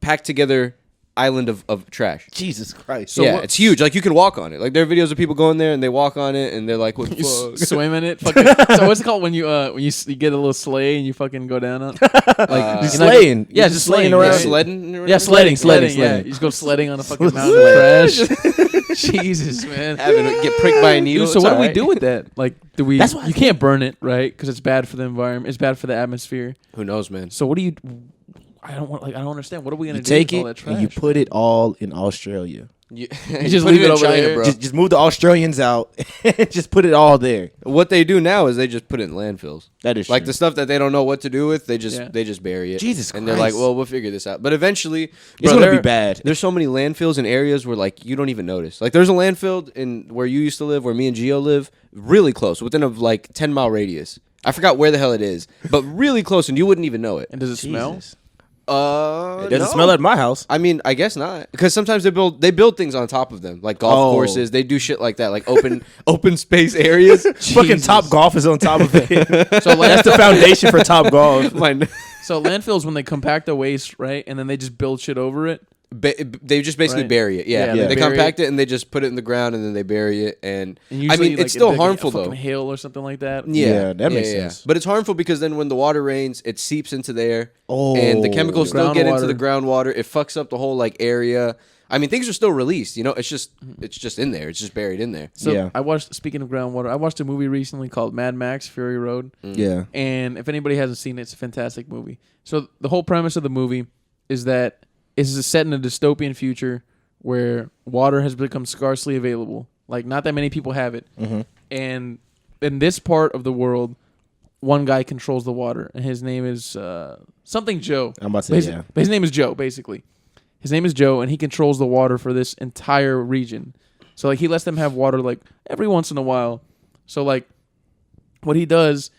packed together island of trash. Jesus Christ. So yeah, it's huge. Like you can walk on it. Like there are videos of people going there and they walk on it and they're like, "What the fuck?" Swim in it. Fucking, so what's it called when you get a little sleigh and you fucking go down on? Like sleighing. Yeah, just sleighing around. right? Sledding. Yeah, sledding. Yeah, sledding. you just go sledding on a fucking mountain of trash. Jesus, man. Having it get pricked by a needle. Dude, so it's what do we alright. do with that? Like, do we? That's what You can't burn it, right? Because it's bad for the environment. It's bad for the atmosphere. Who knows, man? So what do you? I don't understand. What are we gonna You do take with all it that trash? and you put it all in Australia. You just put leave it in over China, there. bro. Just move the Australians out and just put it all there. What they do now is they just put it in landfills. That is Like true. the stuff that they don't know what to do with, they just Yeah. bury it. Jesus and they're like, Christ. well, we'll figure this out. But eventually, It's bro, gonna be there- bad. There's so many landfills in areas where like you don't even notice. Like there's a landfill in where you used to live, where me and Gio live, really close, within a like 10-mile radius. I forgot where the hell it is, but really close, and you wouldn't even know it. And does it smell? Jesus. It It doesn't smell at my house. I mean, I guess not, because sometimes they build things on top of them, like golf Oh. courses. They do shit like that, like open space areas. Fucking Top Golf is on top of it. So That's the foundation for Top Golf. So landfills, when they compact the waste, right, and then they just build shit over it. They just basically Right. bury it. Yeah, Yeah, they they bury compact it and they just put it in the ground and then they bury it. And And I mean, like, it's still it'd be harmful a fucking though. hail or something like that. Yeah, that makes sense. But it's harmful because then when the water rains, it seeps into there, Oh. and the chemicals still get into Groundwater. the groundwater. It fucks up the whole like area. I mean, things are still released. You know, it's just in there. It's just buried in there. So Yeah. speaking of groundwater, I watched a movie recently called Mad Max Fury Road. Yeah. And if anybody hasn't seen it, it's a fantastic movie. So the whole premise of the movie is that it's set in a dystopian future where water has become scarcely available. Like, not that many people have it. Mm-hmm. And in this part of the world, one guy controls the water, and his name is something Joe. I'm about to say, yeah. But his name is Joe, basically. His name is Joe, and he controls the water for this entire region. So, like, he lets them have water, like, every once in a while. So, like, what he does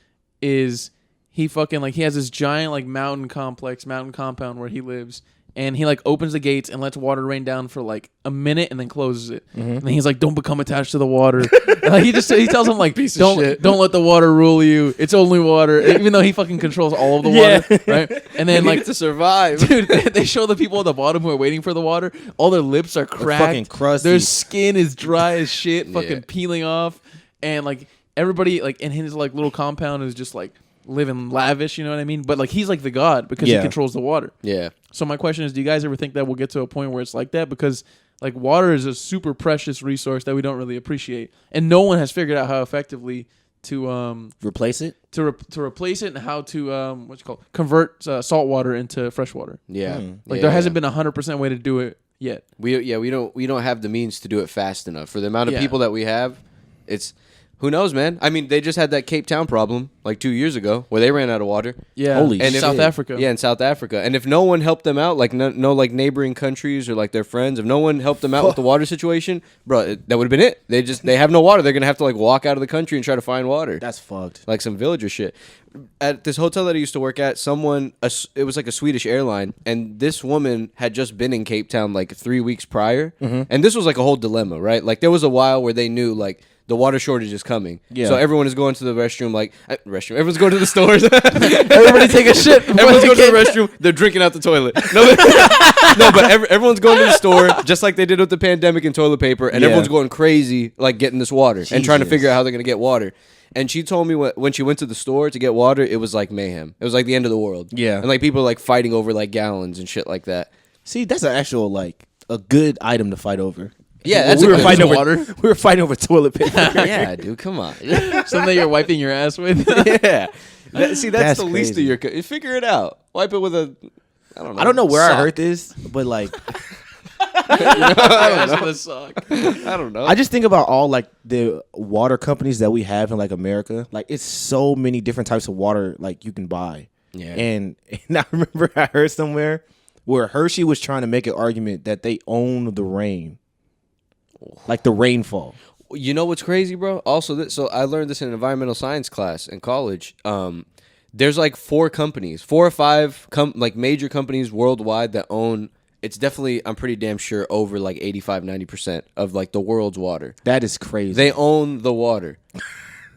is he fucking, like, he has this giant, like, mountain compound where he lives. And he, like, opens the gates and lets water rain down for, like, a minute and then closes it. Mm-hmm. And then he's like, don't become attached to the water. And, like, he tells him, like, of don't shit. let the water rule you. It's only water. Even though he fucking controls all of the Yeah. water, right? And then, like, to survive. dude, they show the people at the bottom who are waiting for the water. All their lips are cracked. fucking crusty. Their skin is dry as shit, fucking Yeah. peeling off. And, like, everybody, like, in his, like, little compound is just, like, living lavish, you know what I mean? But, like, he's like the god because he Yeah. controls the water. Yeah. So my question is, do you guys ever think that we'll get to a point where it's like that? Because, like, water is a super precious resource that we don't really appreciate. And no one has figured out how effectively to Replace it? to replace it and how to convert salt water into fresh water. Yeah. Like, Yeah, there hasn't yeah. been 100% way to do it yet. We don't have the means to do it fast enough for the amount of Yeah. people that we have. It's who knows, man. I mean, they just had that Cape Town problem like 2 years ago where they ran out of water. Yeah, Holy and shit. South Africa. Yeah, in South Africa. And if no one helped them out, like no like neighboring countries or like their friends, if no one helped them out with the water situation, bro, that would have been it. They have no water. They're gonna have to like walk out of the country and try to find water. That's fucked. Like some villager shit. At this hotel that I used to work at, it was like a Swedish airline, and this woman had just been in Cape Town like 3 weeks prior, and this was like a whole dilemma, right? Like there was a while where they knew like the water shortage is coming, Yeah. so everyone is going to the restroom, everyone's going to the stores. Everybody take a shit. Everyone's going to the restroom. They're drinking out the toilet. No, but everyone's going to the store just like they did with the pandemic and toilet paper, and Yeah. everyone's going crazy like getting this water and trying to Jesus. figure out how they're going to get water. And she told me when she went to the store to get water, it was like mayhem. It was like the end of the world. Yeah. And like people like fighting over like gallons and shit like that. See, that's an actual, like, a good item to fight over. Yeah, Well, that's we a were good fighting over water. We were fighting over toilet paper. Yeah, dude, come on. Something that you're wiping your ass with. Yeah. See, that's That's the least of crazy. your. Figure it out. Wipe it with a. I don't know. I don't know where I sock. heard this, but like I don't know. I just think about all like the water companies that we have in like America. Like it's so many different types of water like you can buy. Yeah. And I remember I heard somewhere where Hershey was trying to make an argument that they own the rain. Like the rainfall. You know what's crazy, bro? Also, so I learned this in an environmental science class in college. There's like 4 or 5 like major companies worldwide that own. It's definitely, I'm pretty damn sure, over like 85-90% of like the world's water. That is crazy. They own the water.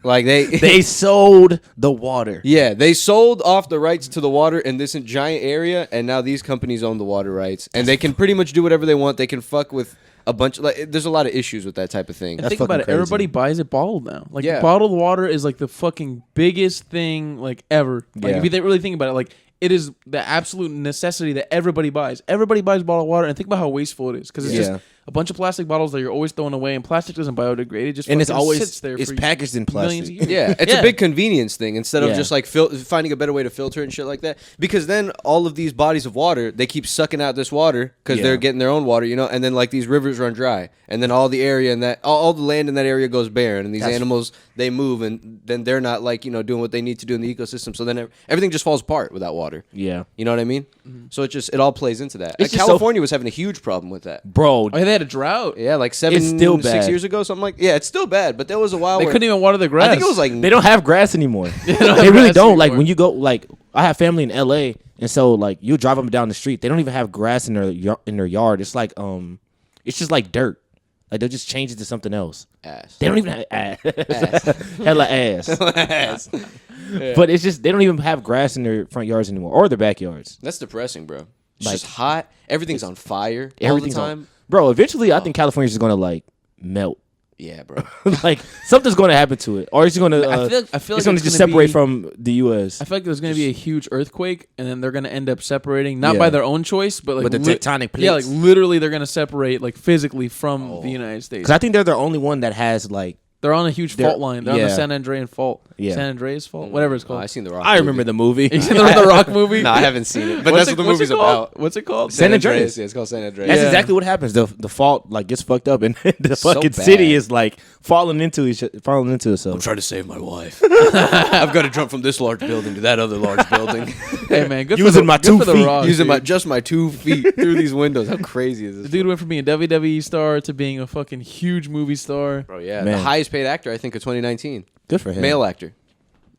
Like They sold the water. Yeah, they sold off the rights to the water in this giant area, and now these companies own the water rights, and they can pretty much do whatever they want. They can fuck with a bunch of, like, there's a lot of issues with that type of thing. And think about it. crazy. Everybody buys it bottled now. Like Yeah. bottled water is like the fucking biggest thing like ever. Like Yeah. if you really think about it, like it is the absolute necessity that everybody buys. Everybody buys bottled water, and think about how wasteful it is because it's Yeah. just a bunch of plastic bottles that you're always throwing away, and plastic doesn't biodegrade. It just And it's fucking always sits there. it's for packaged in millions plastic. of years. Yeah, it's a big convenience thing instead of Yeah. just like finding a better way to filter it and shit like that. Because then all of these bodies of water, they keep sucking out this water because Yeah. they're getting their own water, and then like these rivers run dry, and then all the area and that all the land in that area goes barren, and these animals they move, and then they're not like doing what they need to do in the ecosystem. So then everything just falls apart without water. Yeah. You know what I mean? So it all plays into that. It's just California was having a huge problem with that. Bro, Oh, they had a drought. Yeah, like It's still 6 bad. years ago, something like. Yeah, it's still bad, but there was a while They where couldn't even water the grass. I think it was like they don't have grass anymore. don't have They really grass don't. Like anymore. when you go, like I have family in LA, and so like you drive them down the street, they don't even have grass in their yard. It's like it's just like dirt. Like they'll just change it to something else. ass. They don't even have ass. Ass. Hella ass. Ass. But it's just they don't even have grass in their front yards anymore or their backyards. That's depressing, bro. It's Like- just hot. Everything's on fire Everything's all the on- time. Bro, eventually I think California's just gonna like melt. Yeah, bro. Like something's gonna happen to it, or it's gonna. I feel it's like gonna it's just gonna separate be- from the U.S. I feel like there's going to be a huge earthquake, and then they're going to end up separating, not Yeah. by their own choice, but like With the tectonic Yeah, like plates. literally, they're going to separate like physically from the United States. Because I think they're the only one that has like. They're on a huge They're- fault line. They're on the yeah. San Andreas fault. Yeah. San Andreas fault, whatever it's Oh, called. I seen the Rock. I remember the movie. You seen the Rock movie? No, I haven't seen it, but What's that's what the what's movie's it called? about. What's it called? San Andreas. Yeah, it's called San Andreas. That's Yeah. exactly what happens. The fault like gets fucked up, and the So fucking bad. city is like falling into itself. trying to save my wife. I've got to jump from this large building to that other large building. Hey man, good Using for the, my good 2 for the feet. Rock, Using dude. just my 2 feet through these windows. How crazy is The this? dude went from being a WWE star to being a fucking huge movie star. Bro, yeah, Man. the highest paid actor I think of 2019, Good for him. male actor.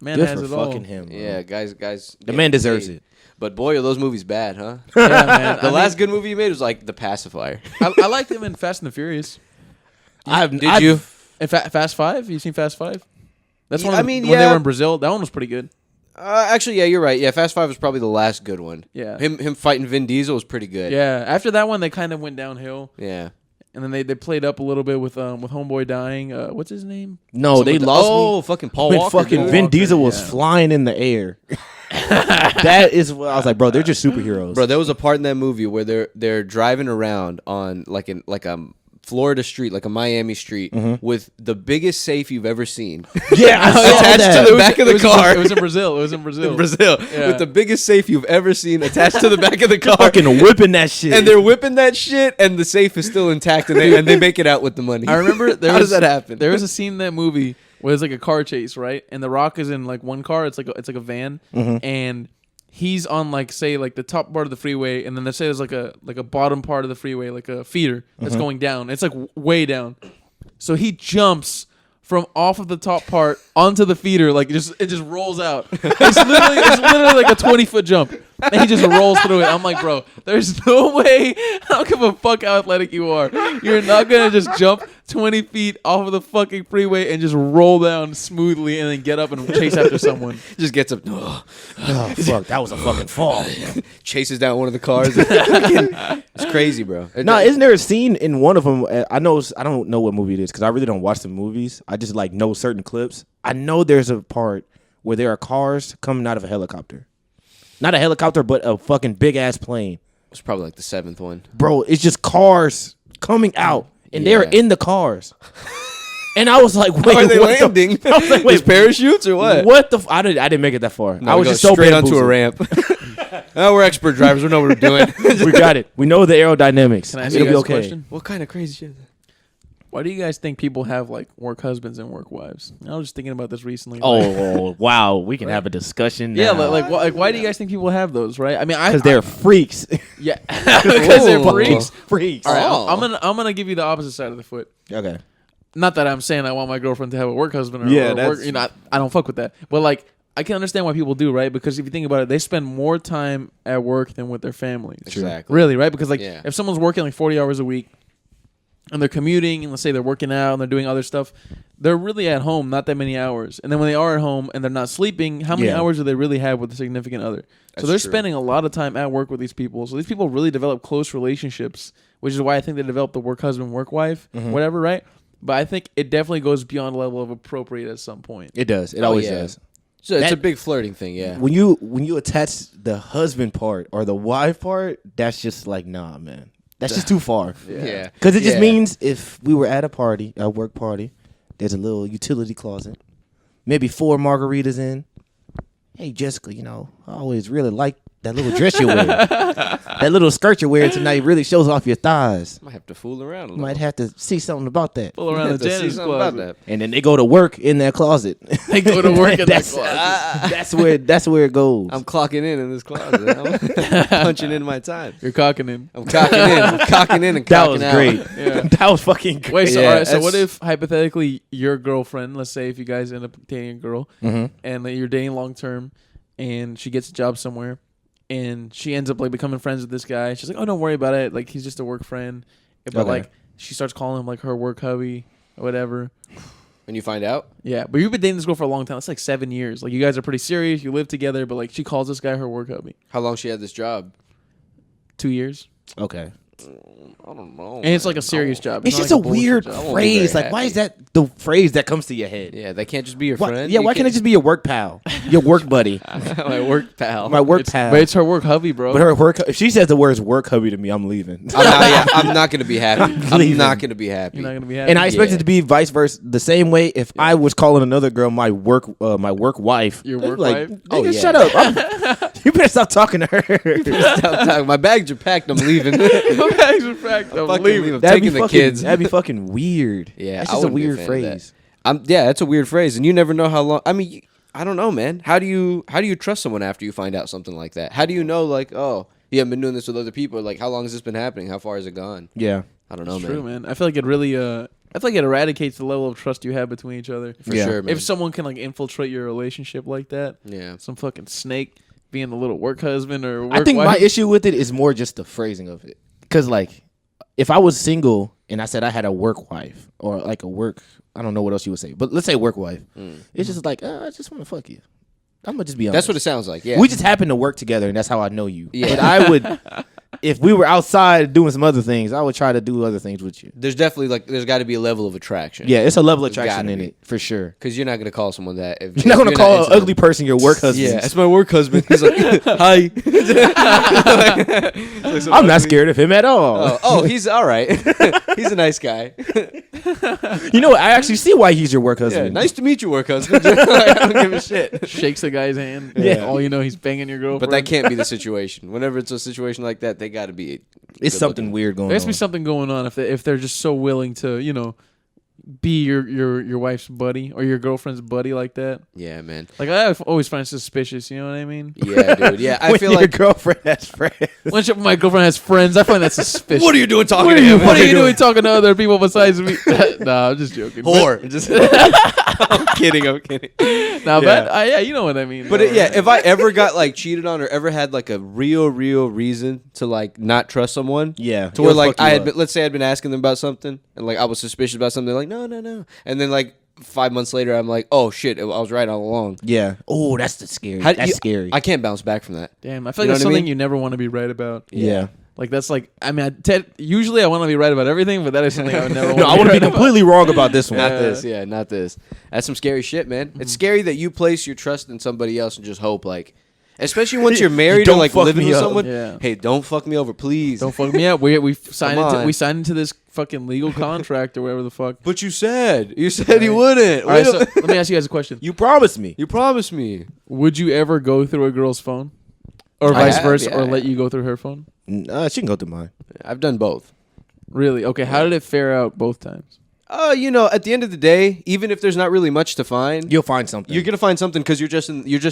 Man Good has for it all. fucking him. Bro. Yeah, guys. The man deserves it. But boy, are those movies bad, huh? Yeah, man. The last good movie he made was like The Pacifier. I liked him in Fast and the Furious. Did you? In Fast 5? You seen Fast 5? That's Yeah, one. I mean, when they yeah. were in Brazil, that one was pretty good. Actually, yeah, you're right. Yeah, Fast 5 was probably the last good one. Yeah. Him fighting Vin Diesel was pretty good. Yeah. After that one, they kind of went downhill, Yeah. and then they played up a little bit with Homeboy dying. What's his name? No, they lost me. fucking Paul When Walker. fucking dude. Vin Walker, Diesel was yeah. flying in the air. That is what I was like, bro. They're just superheroes. Bro, there was a part in that movie where they're driving around on like a Florida street, like a Miami street, with the biggest safe you've ever seen. Yeah, I saw Attached that. to the back of the car. It was in Brazil. It was in Brazil. In Brazil, Yeah. with the biggest safe you've ever seen attached to the back of the car. Fucking whipping that shit. And they're whipping that shit, and the safe is still intact, and they make it out with the money. I remember there How was does that happen? There was a scene in that movie where it's like a car chase, right? And The Rock is in like one car. It's like a van, and he's on like say like the top part of the freeway, and then let's say there's like a bottom part of the freeway, like a feeder that's going down. It's like way down. So he jumps from off of the top part onto the feeder, like it just rolls out. It's literally like a 20-foot jump, and he just rolls through it. I'm like, bro, there's no way. I don't give a fuck how athletic you are. You're not gonna just jump 20 feet off of the fucking freeway and just roll down smoothly and then get up and chase after someone. Just gets up, oh fuck, that was a fucking fall. chases down one of the cars. It's crazy, bro. No, isn't there a scene in one of them? I don't know what movie it is because I really don't watch the movies. I just like know certain clips. I know there's a part where there are cars coming out of a helicopter. Not a helicopter, but a fucking big ass plane. It's probably like the 7th one. Bro, it's just cars coming out, and they're Yeah. in the cars. And I was like, wait, Are they what the- landing? I was like, There's wait, parachutes or what? what the? I didn't make it that far. No, I we was go just so straight onto a bamboozled. ramp. Oh, we're expert drivers. We know what we're doing. We got it. We know the aerodynamics. Can I ask It'll you be guys okay. a question? What kind of crazy shit? Why do you guys think people have like work husbands and work wives? I was just thinking about this recently. Oh wow, we can have a discussion. yeah, now. like why do you guys think people have those? Right? I mean, because they're freaks. yeah, because they're Ooh. freaks. Freaks. All right, Oh. I'm gonna give you the opposite side of the foot. Okay. Not that I'm saying I want my girlfriend to have a work husband or, Yeah, or work, that's- I don't fuck with that. But like, I can understand why people do, right? Because if you think about it, they spend more time at work than with their families. Exactly. Really, right? Because like, Yeah. if someone's working like 40 hours a week, and they're commuting, and let's say they're working out and they're doing other stuff, they're really at home not that many hours. And then when they are at home and they're not sleeping, how many hours do they really have with a significant other? So they're spending a lot of time at work with these people. So these people really develop close relationships, which is why I think they develop the work husband, work wife, whatever, right? But I think it definitely goes beyond a level of appropriate at some point. It does. It always does. So it's a big flirting thing, yeah. When you attach the husband part or the wife part, that's just like, nah, man. That's just too far. Yeah. Because it just means if we were at a work party, there's a little utility closet, maybe 4 margaritas in. Hey, Jessica, you know, I always really like that little dress you wear. That little skirt you're wearing tonight really shows off your thighs. Might have to fool around a little. Might have to see something about that. Pull around the janitor's closet. And then they go to work in that closet. They go to work in that closet. That's where it goes. I'm clocking in this closet. I'm punching in my time. You're cocking in. I'm cocking in. I'm cocking in and That cocking was out. great. Yeah. That was fucking great. Wait, so, Yeah, all right, so what that's- if hypothetically your girlfriend, let's say if you guys end up dating a girl and you're dating long term and she gets a job somewhere and she ends up like becoming friends with this guy. She's like, oh, don't worry about it. Like he's just a work friend. But like she starts calling him like her work hubby or whatever. When you find out? Yeah, but you've been dating this girl for a long time. It's like 7 years. Like you guys are pretty serious. You live together, but like she calls this guy her work hubby. How long she had this job? 2 years. Okay. I don't know. And it's like a serious job. It's not just like a bullshit weird job. won't be phrase. very Like, why happy. is that the phrase that comes to your head? Yeah, that can't just be your Why, friend. yeah, why can't it just be your work pal? Your work buddy. my work pal? My work pal. But it's her work hubby, bro. But her work, if she says the words work hubby to me, I'm leaving. I'm not gonna be happy. I'm leaving. not gonna be happy. You're not gonna be happy. And I expect Yeah. it to be vice versa. The same way if I was calling another girl my work wife. Your they'd work be like, wife? Nigga, Oh, yeah. shut up. You better stop talking to her. Stop talking. My bags are packed. I'm leaving. My bags are packed. I'm Fucking leaving. leave. I'm That'd be taking the fucking, kids. That'd be fucking weird. Yeah, that's I just a wouldn't be a weird fan of that. phrase. Yeah, that's a weird phrase, and you never know how long. I mean, I don't know, man. How do you trust someone after you find out something like that? How do you know, like, oh, you haven't been doing this with other people? Like, how long has this been happening? How far has it gone? Yeah. I don't know, It's man. true, man. I feel like it really I feel like it eradicates the level of trust you have between each other. For Yeah. sure, man. If someone can like infiltrate your relationship like that, Yeah. some fucking snake being the little work husband or work I think my wife. issue with it is more just the phrasing of it. Because, like, if I was single and I said I had a work wife or like a work, I don't know what else you would say, but let's say work wife. It's just like, I just want to fuck you. I'm going to just be honest. That's what it sounds like. Yeah. We just happen to work together and that's how I know you. Yeah. But I would, if we were outside doing some other things, I would try to do other things with you. There's definitely there's got to be a level of attraction. Yeah, it's a level of There's attraction gotta in be. it, for sure. Because you're not gonna call someone that. If You're not going to call an into ugly person your work husband. Yeah, it's my work husband. He's like, hi. I'm not scared of him at all. Oh, he's all right. He's a nice guy. You know what? I actually see why he's your work Yeah, husband. nice to meet you, work husband. I don't give a shit. shakes the guy's hand. Yeah. All you know, he's banging your girlfriend. But that can't be the situation. Whenever it's a situation like that, they got to be. It's something weird going There has to on. be something going on if they're just so willing to, you know, be your wife's buddy or your girlfriend's buddy like that. Yeah, man. Like I always find it suspicious. You know what I mean? Yeah, dude. Yeah, I When feel your like. girlfriend has friends. When my girlfriend has friends, I find that suspicious. What are you doing talking What to are you, him? what are you doing talking to other people besides me? Nah, I'm just joking. Whore. Just, I'm kidding. I'm kidding. Nah, Yeah. but yeah, you know what I mean. But though, yeah, right? if I ever got like cheated on or ever had like a real reason to like not trust someone, Yeah. to where He'll like fuck you I had up. been, let's say I'd been asking them about something and like I was suspicious about something, they're like no, and then like 5 months later I'm like, oh shit, I was right all along. Yeah. Oh, that's the scary. How- That's you- scary. I can't bounce back from that. Damn, I feel You like know that's what I something mean? you never want to be right about. yeah. Like that's like I mean, usually I want to be right about everything, but that is something I would never. No, I want to be completely wrong about this one. Not this, yeah, not this. That's some scary shit, man. It's scary that you place your trust in somebody else and just hope, like, especially once you're married or Don't like fuck living me with up. someone. Yeah. Hey, don't fuck me over, please. Don't fuck me up. We signed Come into on. we signed into this fucking legal contract or whatever the fuck. But you said you wouldn't. All right, Wait so a- let me ask you guys a question. You promised me. you promised me. Would you ever go through a girl's phone, or I vice have, versa, yeah. or let you go through her phone? She can go through mine. I've done both. Really? Okay. How did it fare out both times? At the end of the day, even if there's not really much to find, You'll find something. you're gonna find something because you're just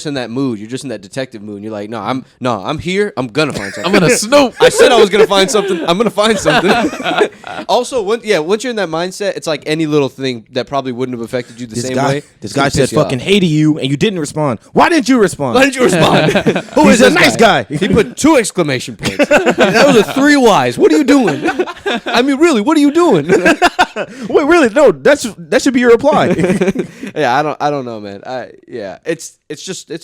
in that mood. You're just in that detective mood. And you're like, I'm here. I'm gonna find something. I'm gonna snoop. I said I was gonna find something. I'm gonna find something. Also, once you're in that mindset, it's like any little thing that probably wouldn't have affected you the same way. This guy said fucking hey to you, and you didn't respond. Why didn't you respond? Why didn't you respond? Who He's is a this nice guy. He put 2 exclamation points. That was a 3 Y's. What are you doing? I mean, really, what are you doing? Wait, really? No, that should be your reply. Yeah, I don't know, man. It's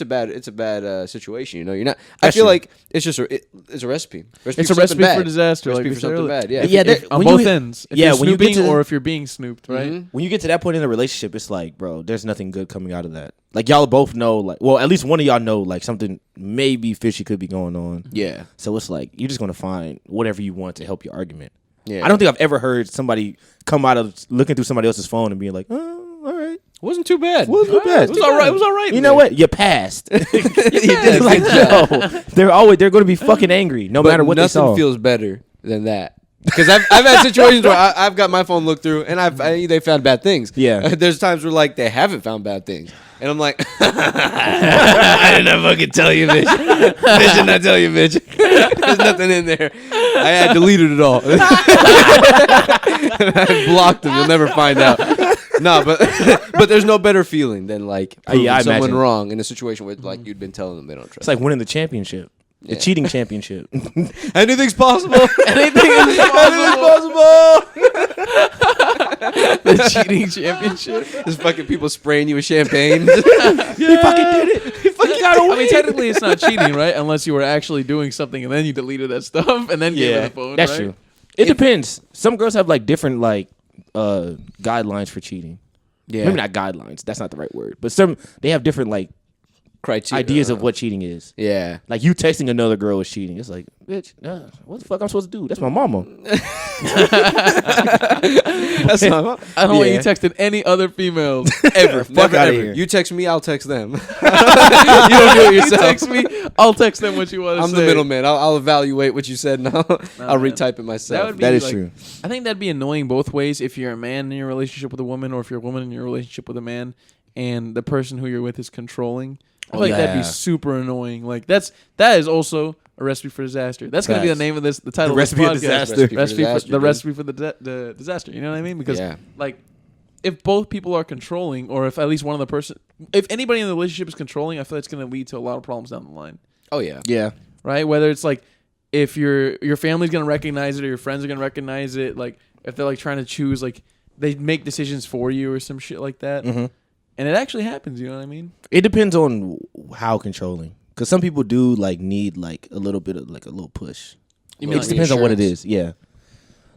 a bad situation. You're not. I feel like it's just it's a recipe. It's a recipe for disaster. Recipe like for something bad. Yeah. On when you both hit- ends. If yeah, you're when you get snooping to- or if you're being snooped, right? Mhm. When you get to that point in a relationship, it's like, bro, there's nothing good coming out of that. Like y'all both know, like, well, at least one of y'all know, like something maybe fishy could be going on. Yeah. So it's like you're just gonna find whatever you want to help your argument. Yeah. I don't think I've ever heard somebody come out of looking through somebody else's phone and being like, oh, all right. Wasn't too bad. Wasn't too bad. It was all right. It was all right. You know what? You passed. Yeah, Like, no, they're going to be fucking angry no matter what they saw. Nothing feels better than that. Because I've had situations where I've got my phone looked through and they found bad things. Yeah. There's times where like they haven't found bad things, and I'm like, I didn't fucking tell you, bitch. Bitch did not tell you, bitch. There's nothing in there. I had deleted it all. I blocked them. You'll never find out. No, but there's no better feeling than like proving I someone imagine. wrong in a situation where like you'd been telling them they don't trust. It's like winning the championship. The Yeah. cheating championship. Anything's possible. Anything is possible. The cheating championship. There's fucking people spraying you with champagne. He fucking did it. He fucking got away. I mean, technically, it's not cheating, right? Unless you were actually doing something and then you deleted that stuff and then gave her the phone. That's right? true. It depends. Some girls have like different like guidelines for cheating. Yeah. Maybe not guidelines. That's not the right word. But they have different like Criteria. ideas of what cheating is. Yeah. Like you texting another girl is cheating. It's like, bitch, what the fuck I'm supposed to do? That's my mama. That's not. I don't want you texting any other females. Ever. Fuck Never outta ever. here. You text me, I'll text them. You don't do it yourself. You text me, I'll text them what you want to I'm say. the middleman. I'll evaluate what you said and I'll man. retype it myself. That would be That is like- true. I think that'd be annoying both ways if you're a man in your relationship with a woman or if you're a woman in your relationship with a man and the person who you're with is controlling. I feel like that'd be yeah. super annoying. Like that is also a recipe for disaster. That's going to be the Facts. name of the title The of this recipe of podcast. disaster. Recipe for the disaster. You know what I mean? Because Yeah. like if both people are controlling or if at least one of the person if anybody in the relationship is controlling, I feel like it's going to lead to a lot of problems down the line. Oh, yeah. Yeah. Right? Whether it's like if your family's going to recognize it or your friends are going to recognize it, like if they're like trying to choose like they make decisions for you or some shit like that. Mm-hmm. And it actually happens, you know what I mean? It depends on how controlling. Because some people do like need like a little bit of like a little push. You It mean just like depends on what it reassurance? is. Yeah.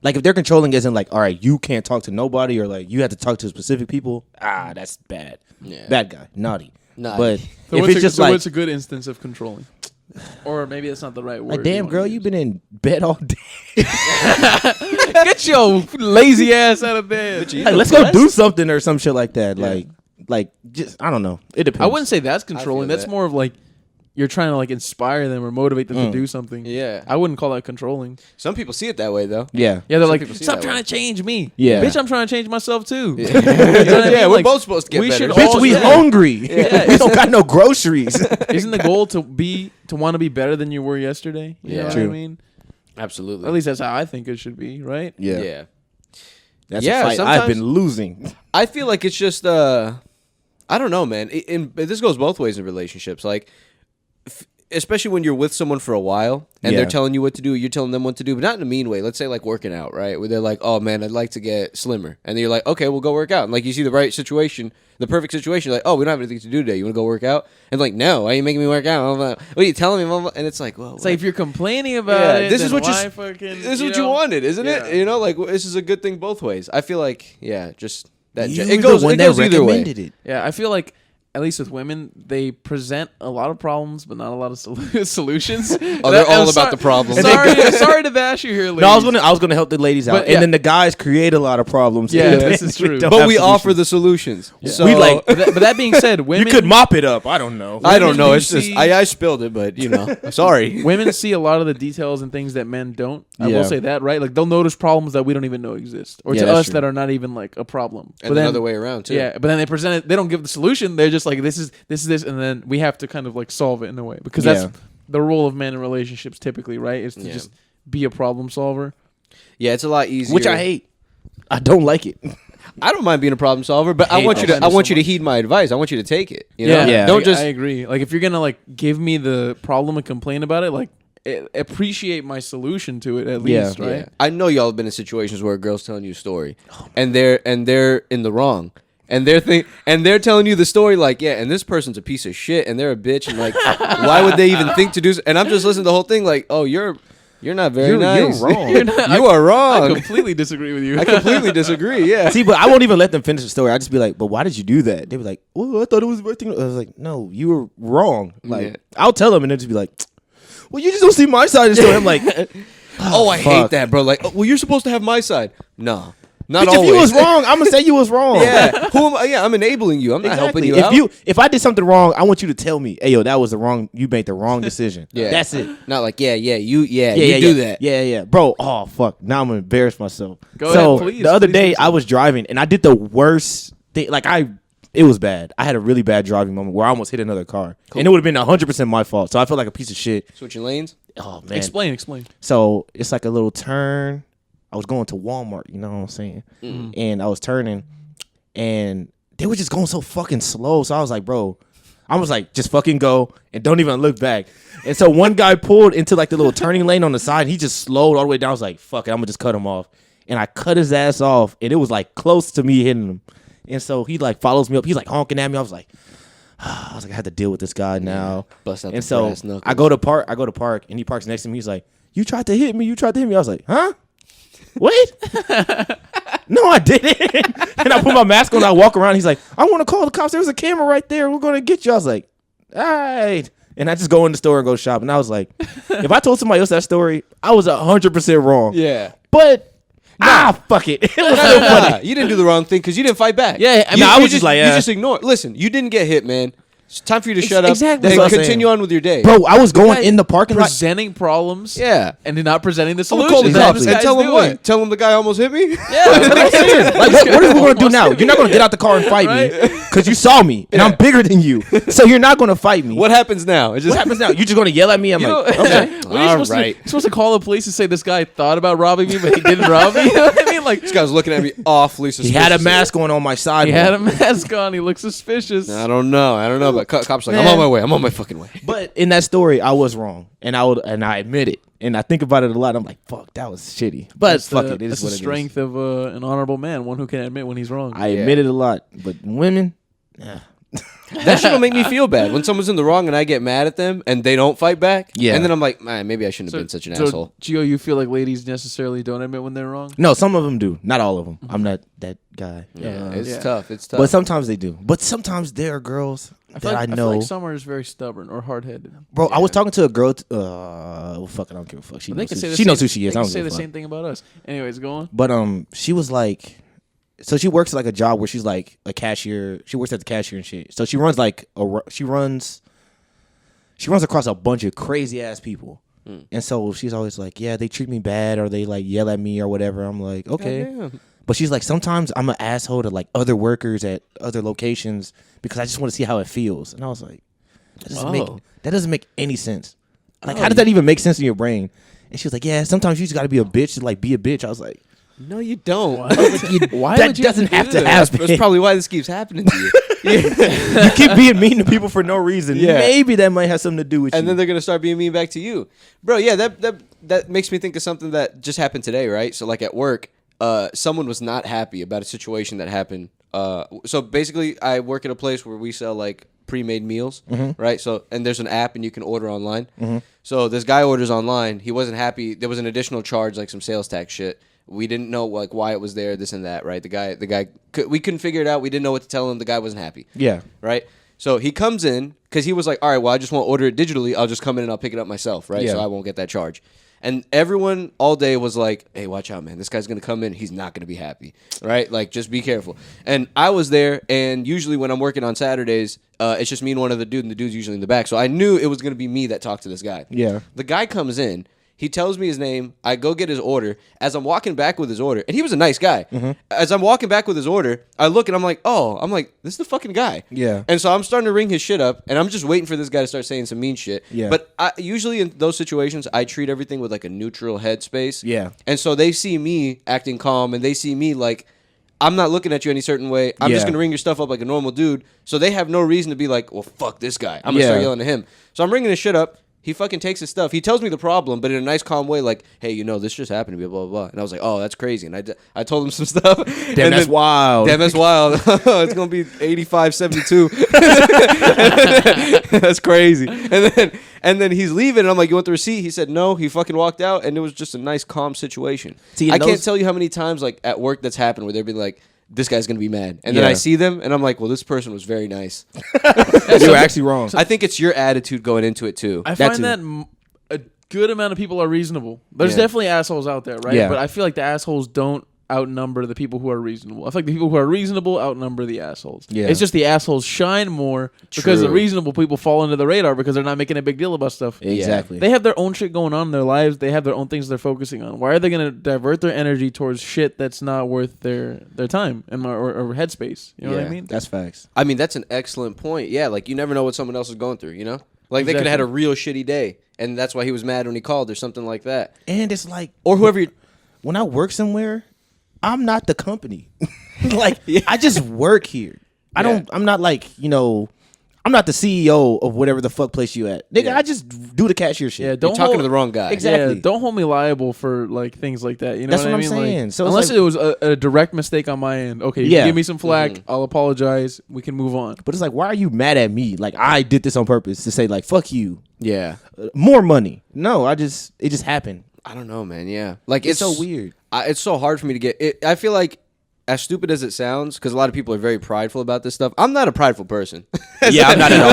Like if they're controlling isn't like, all right, you can't talk to nobody or like you have to talk to specific people. That's bad. Yeah. Bad guy. Naughty. Naughty. But So if what's it's a, just so like, what's a good instance of controlling? Or maybe that's not the right word. like, damn, girl, you've been in bed all day. Get your lazy ass out of bed. Like, let's go do something or some shit like that. Like just, I don't know. It depends. I wouldn't say that's controlling. feel That's that. more of like you're trying to like inspire them or motivate them to do something. Yeah. I wouldn't call that controlling. Some people see it that way, though. Yeah. Yeah, they're Some like, people see stop that trying way. to change me. Yeah. Bitch, I'm trying to change myself too. Yeah, You know what I mean? we're Like, both supposed to get we better. should Bitch, all- we yeah. hungry. Yeah. We don't got no groceries. Isn't the goal to want to be better than you were yesterday? You know what I True. mean? Absolutely. Or at least that's how I think it should be, right? Yeah. That's Yeah, a fight I've sometimes- been losing. I feel like it's just I don't know, man. This goes both ways in relationships. Like, especially when you're with someone for a while and Yeah. they're telling you what to do, you're telling them what to do, but not in a mean way. Let's say like working out, right? Where they're like, "Oh man, I'd like to get slimmer," and then you're like, "Okay, we'll go work out." And like you see the right situation, the perfect situation, like, "Oh, we don't have anything to do today. You want to go work out?" And like, "No, why are you making me work out?" I'm like, "What are you telling me?" And it's like, "Well, It's like if you're complaining about it, this is then what you why fucking, this is what you know? wanted, isn't Yeah. it? You know, like this is a good thing both ways. I feel like, yeah, just that You it the goes one it that goes either way. recommended it. Yeah, I feel like at least with women, they present a lot of problems, but not a lot of solutions. Oh, they're all about the problems. Sorry to bash you here, ladies. No, I was gonna help the ladies out, But, and then the guys create a lot of problems. Yeah, and this then is true. don't But have we solutions. offer the solutions. Yeah. So We like- But that being said, women You could mop it up. I don't know. I don't know. Women It's just see- I spilled it, but sorry. women see a lot of the details and things that men don't. I Yeah. will say that, right? Like they'll notice problems that we don't even know exist, or Yeah, to that's us true. that are not even like a problem. And the other way around too. Yeah, but then they present it. They don't give the solution. They're just like, this, and then we have to kind of like solve it in a way because Yeah. that's the role of men in relationships typically, right? Is to Yeah. just be a problem solver. Yeah, it's a lot easier. Which I hate. I don't like it. I don't mind being a problem solver, but I hate want you problem to. I want so you to heed my advice. I want you to take it. You know? Yeah. Don't just. I agree. Like if you're gonna like give me the problem and complain about it, like appreciate my solution to it at least, right? Yeah. I know y'all have been in situations where a girl's telling you a story, and they're in the wrong. And they're telling you the story like, yeah, and this person's a piece of shit, and they're a bitch, and like, why would they even think to do? And I'm just listening to the whole thing, like, oh, you're not very nice. You're wrong. You are I wrong. completely disagree with you. I completely disagree. Yeah. See, but I won't even let them finish the story. I just be like, but why did you do that? They be like, well, I thought it was the right thing. I was like, no, you were wrong. Like, Yeah. I'll tell them, and they'll just be like, well, you just don't see my side of the story. I'm like, Oh, I hate fuck. that, bro. Like, oh, well, you're supposed to have my side. No, not bitch, if always. you was wrong, I'm gonna say you was wrong. Yeah. Who am I? Yeah, I'm enabling you. I'm not helping Exactly. you out. If I did something wrong, I want you to tell me, hey, yo, that was the wrong. You made the wrong decision. Yeah. That's it. Not like, you do yeah. that. Yeah. Bro, oh fuck. Now I'm gonna embarrass myself. Go so ahead, please, the other please day do so. I was driving and I did the worst thing. Like it was bad. I had a really bad driving moment where I almost hit another car. And it would have been 100% my fault. So I felt like a piece of shit. Switching lanes. Oh man. Explain. So it's like a little turn. I was going to Walmart, you know what I'm saying? And I was turning and they were just going so fucking slow. So I was like, bro, I was like, just fucking go and don't even look back. And so one guy pulled into like the little turning lane on the side. And he just slowed all the way down. I was like, fuck it, I'm gonna just cut him off. And I cut his ass off and it was like close to me hitting him. And so he like follows me up. He's like honking at me. I was like, I had to deal with this guy now. Bust out And the so brass knuckles. I go to park and he parks next to me. He's like, you tried to hit me. I was like, huh? What? No, I didn't. And I put my mask on. I walk around. He's like, I want to call the cops. There's a camera right there. We're going to get you. I was like, all right. And I just go in the store and go shop. And I was like, if I told somebody else that story, I was 100% wrong. Yeah. But, fuck it. It was so funny. You didn't do the wrong thing because you didn't fight back. Yeah, I mean, I You was just like, you just ignore. Listen, you didn't get hit, man. It's time for you to shut up exactly. and That's what I'm continue saying. on with your day. Bro, I was going in the parking lot. Presenting problems, Yeah. and then not presenting the I'm solution. gonna call the Exactly. cops This and tell guy's them doing. what? Tell them the guy almost hit me? Yeah, that's what I'm saying. Like, what are we going to do now? You're not going to get out the car and fight me because you saw me and I'm bigger than you. So you're not going to fight me. What happens now? It's just What happens now? You're just going to yell at me? I'm You like, know, okay. what are you supposed right. to? You're supposed to call the police and say this guy thought about robbing me, but he didn't rob me. You know what I mean? Like This guy was looking at me awfully He suspicious. had a mask on my side. he had a mask on. He looked suspicious. I don't know. But cops like, Man. I'm on my way. I'm on my fucking way. But in that story, I was wrong, and I admit it, and I think about it a lot. I'm like, fuck, that was shitty. But That's fuck the, it. It that's is the what it is. strength of an honorable man, one who can admit when he's wrong. I admit it a lot, but women, That shit'll make me feel bad when someone's in the wrong and I get mad at them and they don't fight back. Yeah. And then I'm like, man, maybe I shouldn't have been such an asshole. Gio, you feel like ladies necessarily don't admit when they're wrong? no, some of them do, not all of them. I'm not that guy. Yeah, it's yeah. tough. It's tough. But sometimes they do. But sometimes there are girls I feel that like, I I feel know. like Summer is very stubborn or hard-headed. Bro, I was talking to a girl. Well, fuck it, I don't give a fuck. She They knows can who, say the she knows same- who she is. They I can don't say give the a fuck. same thing about us. Anyways, go on. But she was like, so she works like a job where she's like a cashier. She works at the cashier and shit. So she runs like she runs across a bunch of crazy ass people. And so she's always like, yeah, they treat me bad or they like yell at me or whatever. I'm like, okay. Goddamn. But she's like, sometimes I'm an asshole to like other workers at other locations because I just want to see how it feels. And I was like, that doesn't make any sense. Like, how does that even make sense in your brain? And she was like, yeah, sometimes you just got to be a bitch to like be a bitch. I was like, No, you don't. Why that would you doesn't have to do happen. That's probably why this keeps happening to you. You keep being mean to people for no reason. Yeah. Maybe that might have something to do with And you. then they're gonna start being mean back to you, bro. Yeah, that makes me think of something that just happened today, right? So like at work, someone was not happy about a situation that happened. So basically, I work at a place where we sell like pre-made meals, right? So and there's an app and you can order online. So this guy orders online. He wasn't happy. There was an additional charge, like some sales tax shit. We didn't know like why it was there, this and that, right? The guy, we couldn't figure it out. We didn't know what to tell him. The guy wasn't happy. Yeah. Right. So he comes in because he was like, all right, well, I just want to order it digitally. I'll just come in and I'll pick it up myself, right? Yeah. So I won't get that charge. And everyone all day was like, hey, watch out, man. This guy's going to come in. He's not going to be happy, right? Like, just be careful. And I was there, and usually when I'm working on Saturdays, it's just me and one other dude, and the dude's usually in the back. So I knew it was going to be me that talked to this guy. Yeah. The guy comes in. He tells me his name. I go get his order. As I'm walking back with his order, and he was a nice guy. As I'm walking back with his order, I look and I'm like, this is the fucking guy. Yeah. And so I'm starting to ring his shit up, and I'm just waiting for this guy to start saying some mean shit. Yeah. But usually in those situations, I treat everything with like a neutral headspace. Yeah. And so they see me acting calm, and they see me like, I'm not looking at you any certain way. I'm just Yeah. going to ring your stuff up like a normal dude. So they have no reason to be like, well, fuck this guy. I'm going to start yelling at him. So I'm ringing his shit up. He fucking takes his stuff. He tells me the problem, but in a nice, calm way, like, hey, this just happened to me, blah, blah, blah. And I was like, oh, that's crazy. And I told him some stuff. Damn, that's wild. Damn, that's wild. It's going to be 85-72. That's crazy. And then he's leaving, and I'm like, you want the receipt? He said no. He fucking walked out, and it was just a nice, calm situation. See, I can't tell you how many times, like, at work that's happened where they'd be like, this guy's going to be mad. And then I see them, and I'm like, well, this person was very nice. You were actually wrong. I think it's your attitude going into it, too. I That find too. that a good amount of people are reasonable. There's Yeah. definitely assholes out there, right? Yeah. But I feel like the assholes don't outnumber the people who are reasonable. I feel like the people who are reasonable outnumber the assholes. Yeah. It's just the assholes shine more because the True. reasonable people fall under the radar because they're not making a big deal about stuff. Exactly. They have their own shit going on in their lives. They have their own things they're focusing on. Why are they going to divert their energy towards shit that's not worth their time and or headspace? You know what I Yeah. mean? That's facts. I mean, that's an excellent point. Yeah, like, you never know what someone else is going through, you know? Like, they could have had a real shitty day, and that's why he was mad when he called or something like that. And it's like, Or whoever you... when I work somewhere, I'm not the company. Like, I just work here. I'm not like, I'm not the CEO of whatever the fuck place you at. Nigga, Yeah. I just do the cashier shit. Yeah, You're don't talking hold- to the wrong guy. Exactly. Yeah, don't hold me liable for like things like that. You know That's what I what mean? I'm saying. Like, So it's unless like- it was a direct mistake on my end, okay, you Yeah. give me some flack. I'll apologize. We can move on. But it's like, why are you mad at me? Like, I did this on purpose to say, like, fuck you. Yeah. More money. No, it just happened. I don't know, man. Yeah. Like, It's so weird. It's so hard for me to get it. I feel like, as stupid as it sounds, because a lot of people are very prideful about this stuff. I'm not a prideful person. Yeah, I'm not at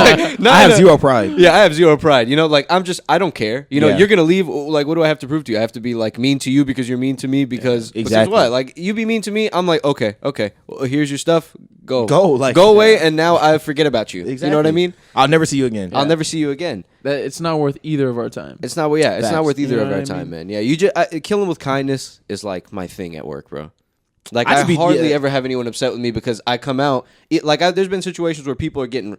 all. I have zero pride. Yeah, I have zero pride. Like, I don't care. Yeah. You're going to leave. Like, what do I have to prove to you? I have to be, like, mean to you because you're mean to me because exactly. what? Like, you be mean to me, I'm like, okay. Well, here's your stuff. Go. Like, go away, and now I forget about you. Exactly. You know what I mean? I'll never see you again. I'll never see you again. That it's not worth either of our time. It's not. Yeah, it's not Facts. worth either You know of our what I time, mean? man. Yeah, you just killing with kindness is like my thing at work, bro. Like, I I just be- hardly yeah. ever have anyone upset with me because I come out. There's been situations where people are getting,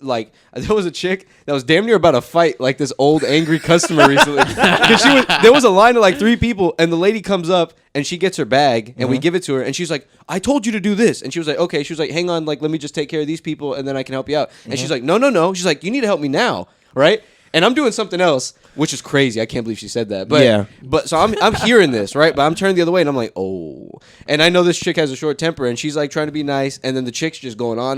like, there was a chick that was damn near about to fight like this old angry customer recently. 'Cause there was a line of like 3 people, and the lady comes up and she gets her bag and we give it to her, and she's like, "I told you to do this," and she was like, "Okay." She was like, "Hang on, like, let me just take care of these people and then I can help you out." And she's like, "No." She's like, "You need to help me now, right?" And I'm doing something else, which is crazy. I can't believe she said that. But Yeah. But so I'm hearing this, right? But I'm turning the other way, and I'm like, oh. And I know this chick has a short temper, and she's like trying to be nice, and then the chick's just going on,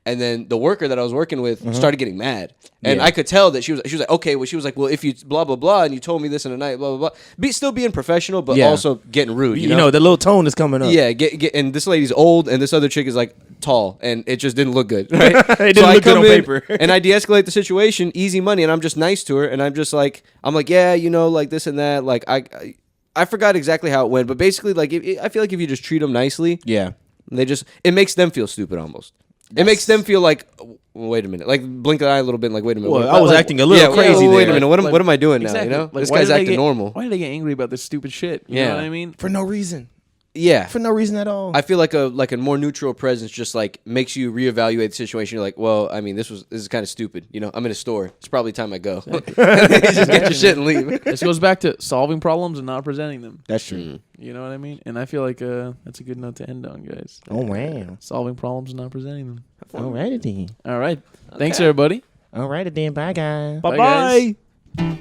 and then the worker that I was working with started getting mad, and Yeah. I could tell that she was like, okay, well, she was like, well, if you blah blah blah, and you told me this in the night, blah blah blah, still being professional, but Yeah. also getting rude. You know, the little tone is coming up. Yeah, and this lady's old, and this other chick is like tall, and it just didn't look good. Right? It didn't look good on paper. And I de-escalate the situation, easy money, and I'm just nice to her, and I'm just like, yeah, like this and that. Like, I forgot exactly how it went, but basically, like, I feel like if you just treat them nicely, Yeah. it makes them feel stupid almost. It makes them feel like, wait a minute, like blink an eye a little bit, and like, wait a minute. Well, what- I was like, acting a little crazy Wait a there. minute, Like, what am I doing exactly. now? You know, Like, this why guy's did they acting get- normal. Why did they get angry about this stupid shit? You Yeah. know what I mean? For no reason. Yeah, For no reason at all. I feel like a more neutral presence just like makes you reevaluate the situation. You're like, well, I mean, this is kind of stupid. I'm in a store. It's probably time I go. Just get your shit and leave. This goes back to solving problems and not presenting them. That's true. You know what I mean? And I feel like that's a good note to end on, guys. Oh, wow. Solving problems and not presenting them. All righty then. All right. Thanks, everybody. All righty then. Bye, guys. Bye, guys.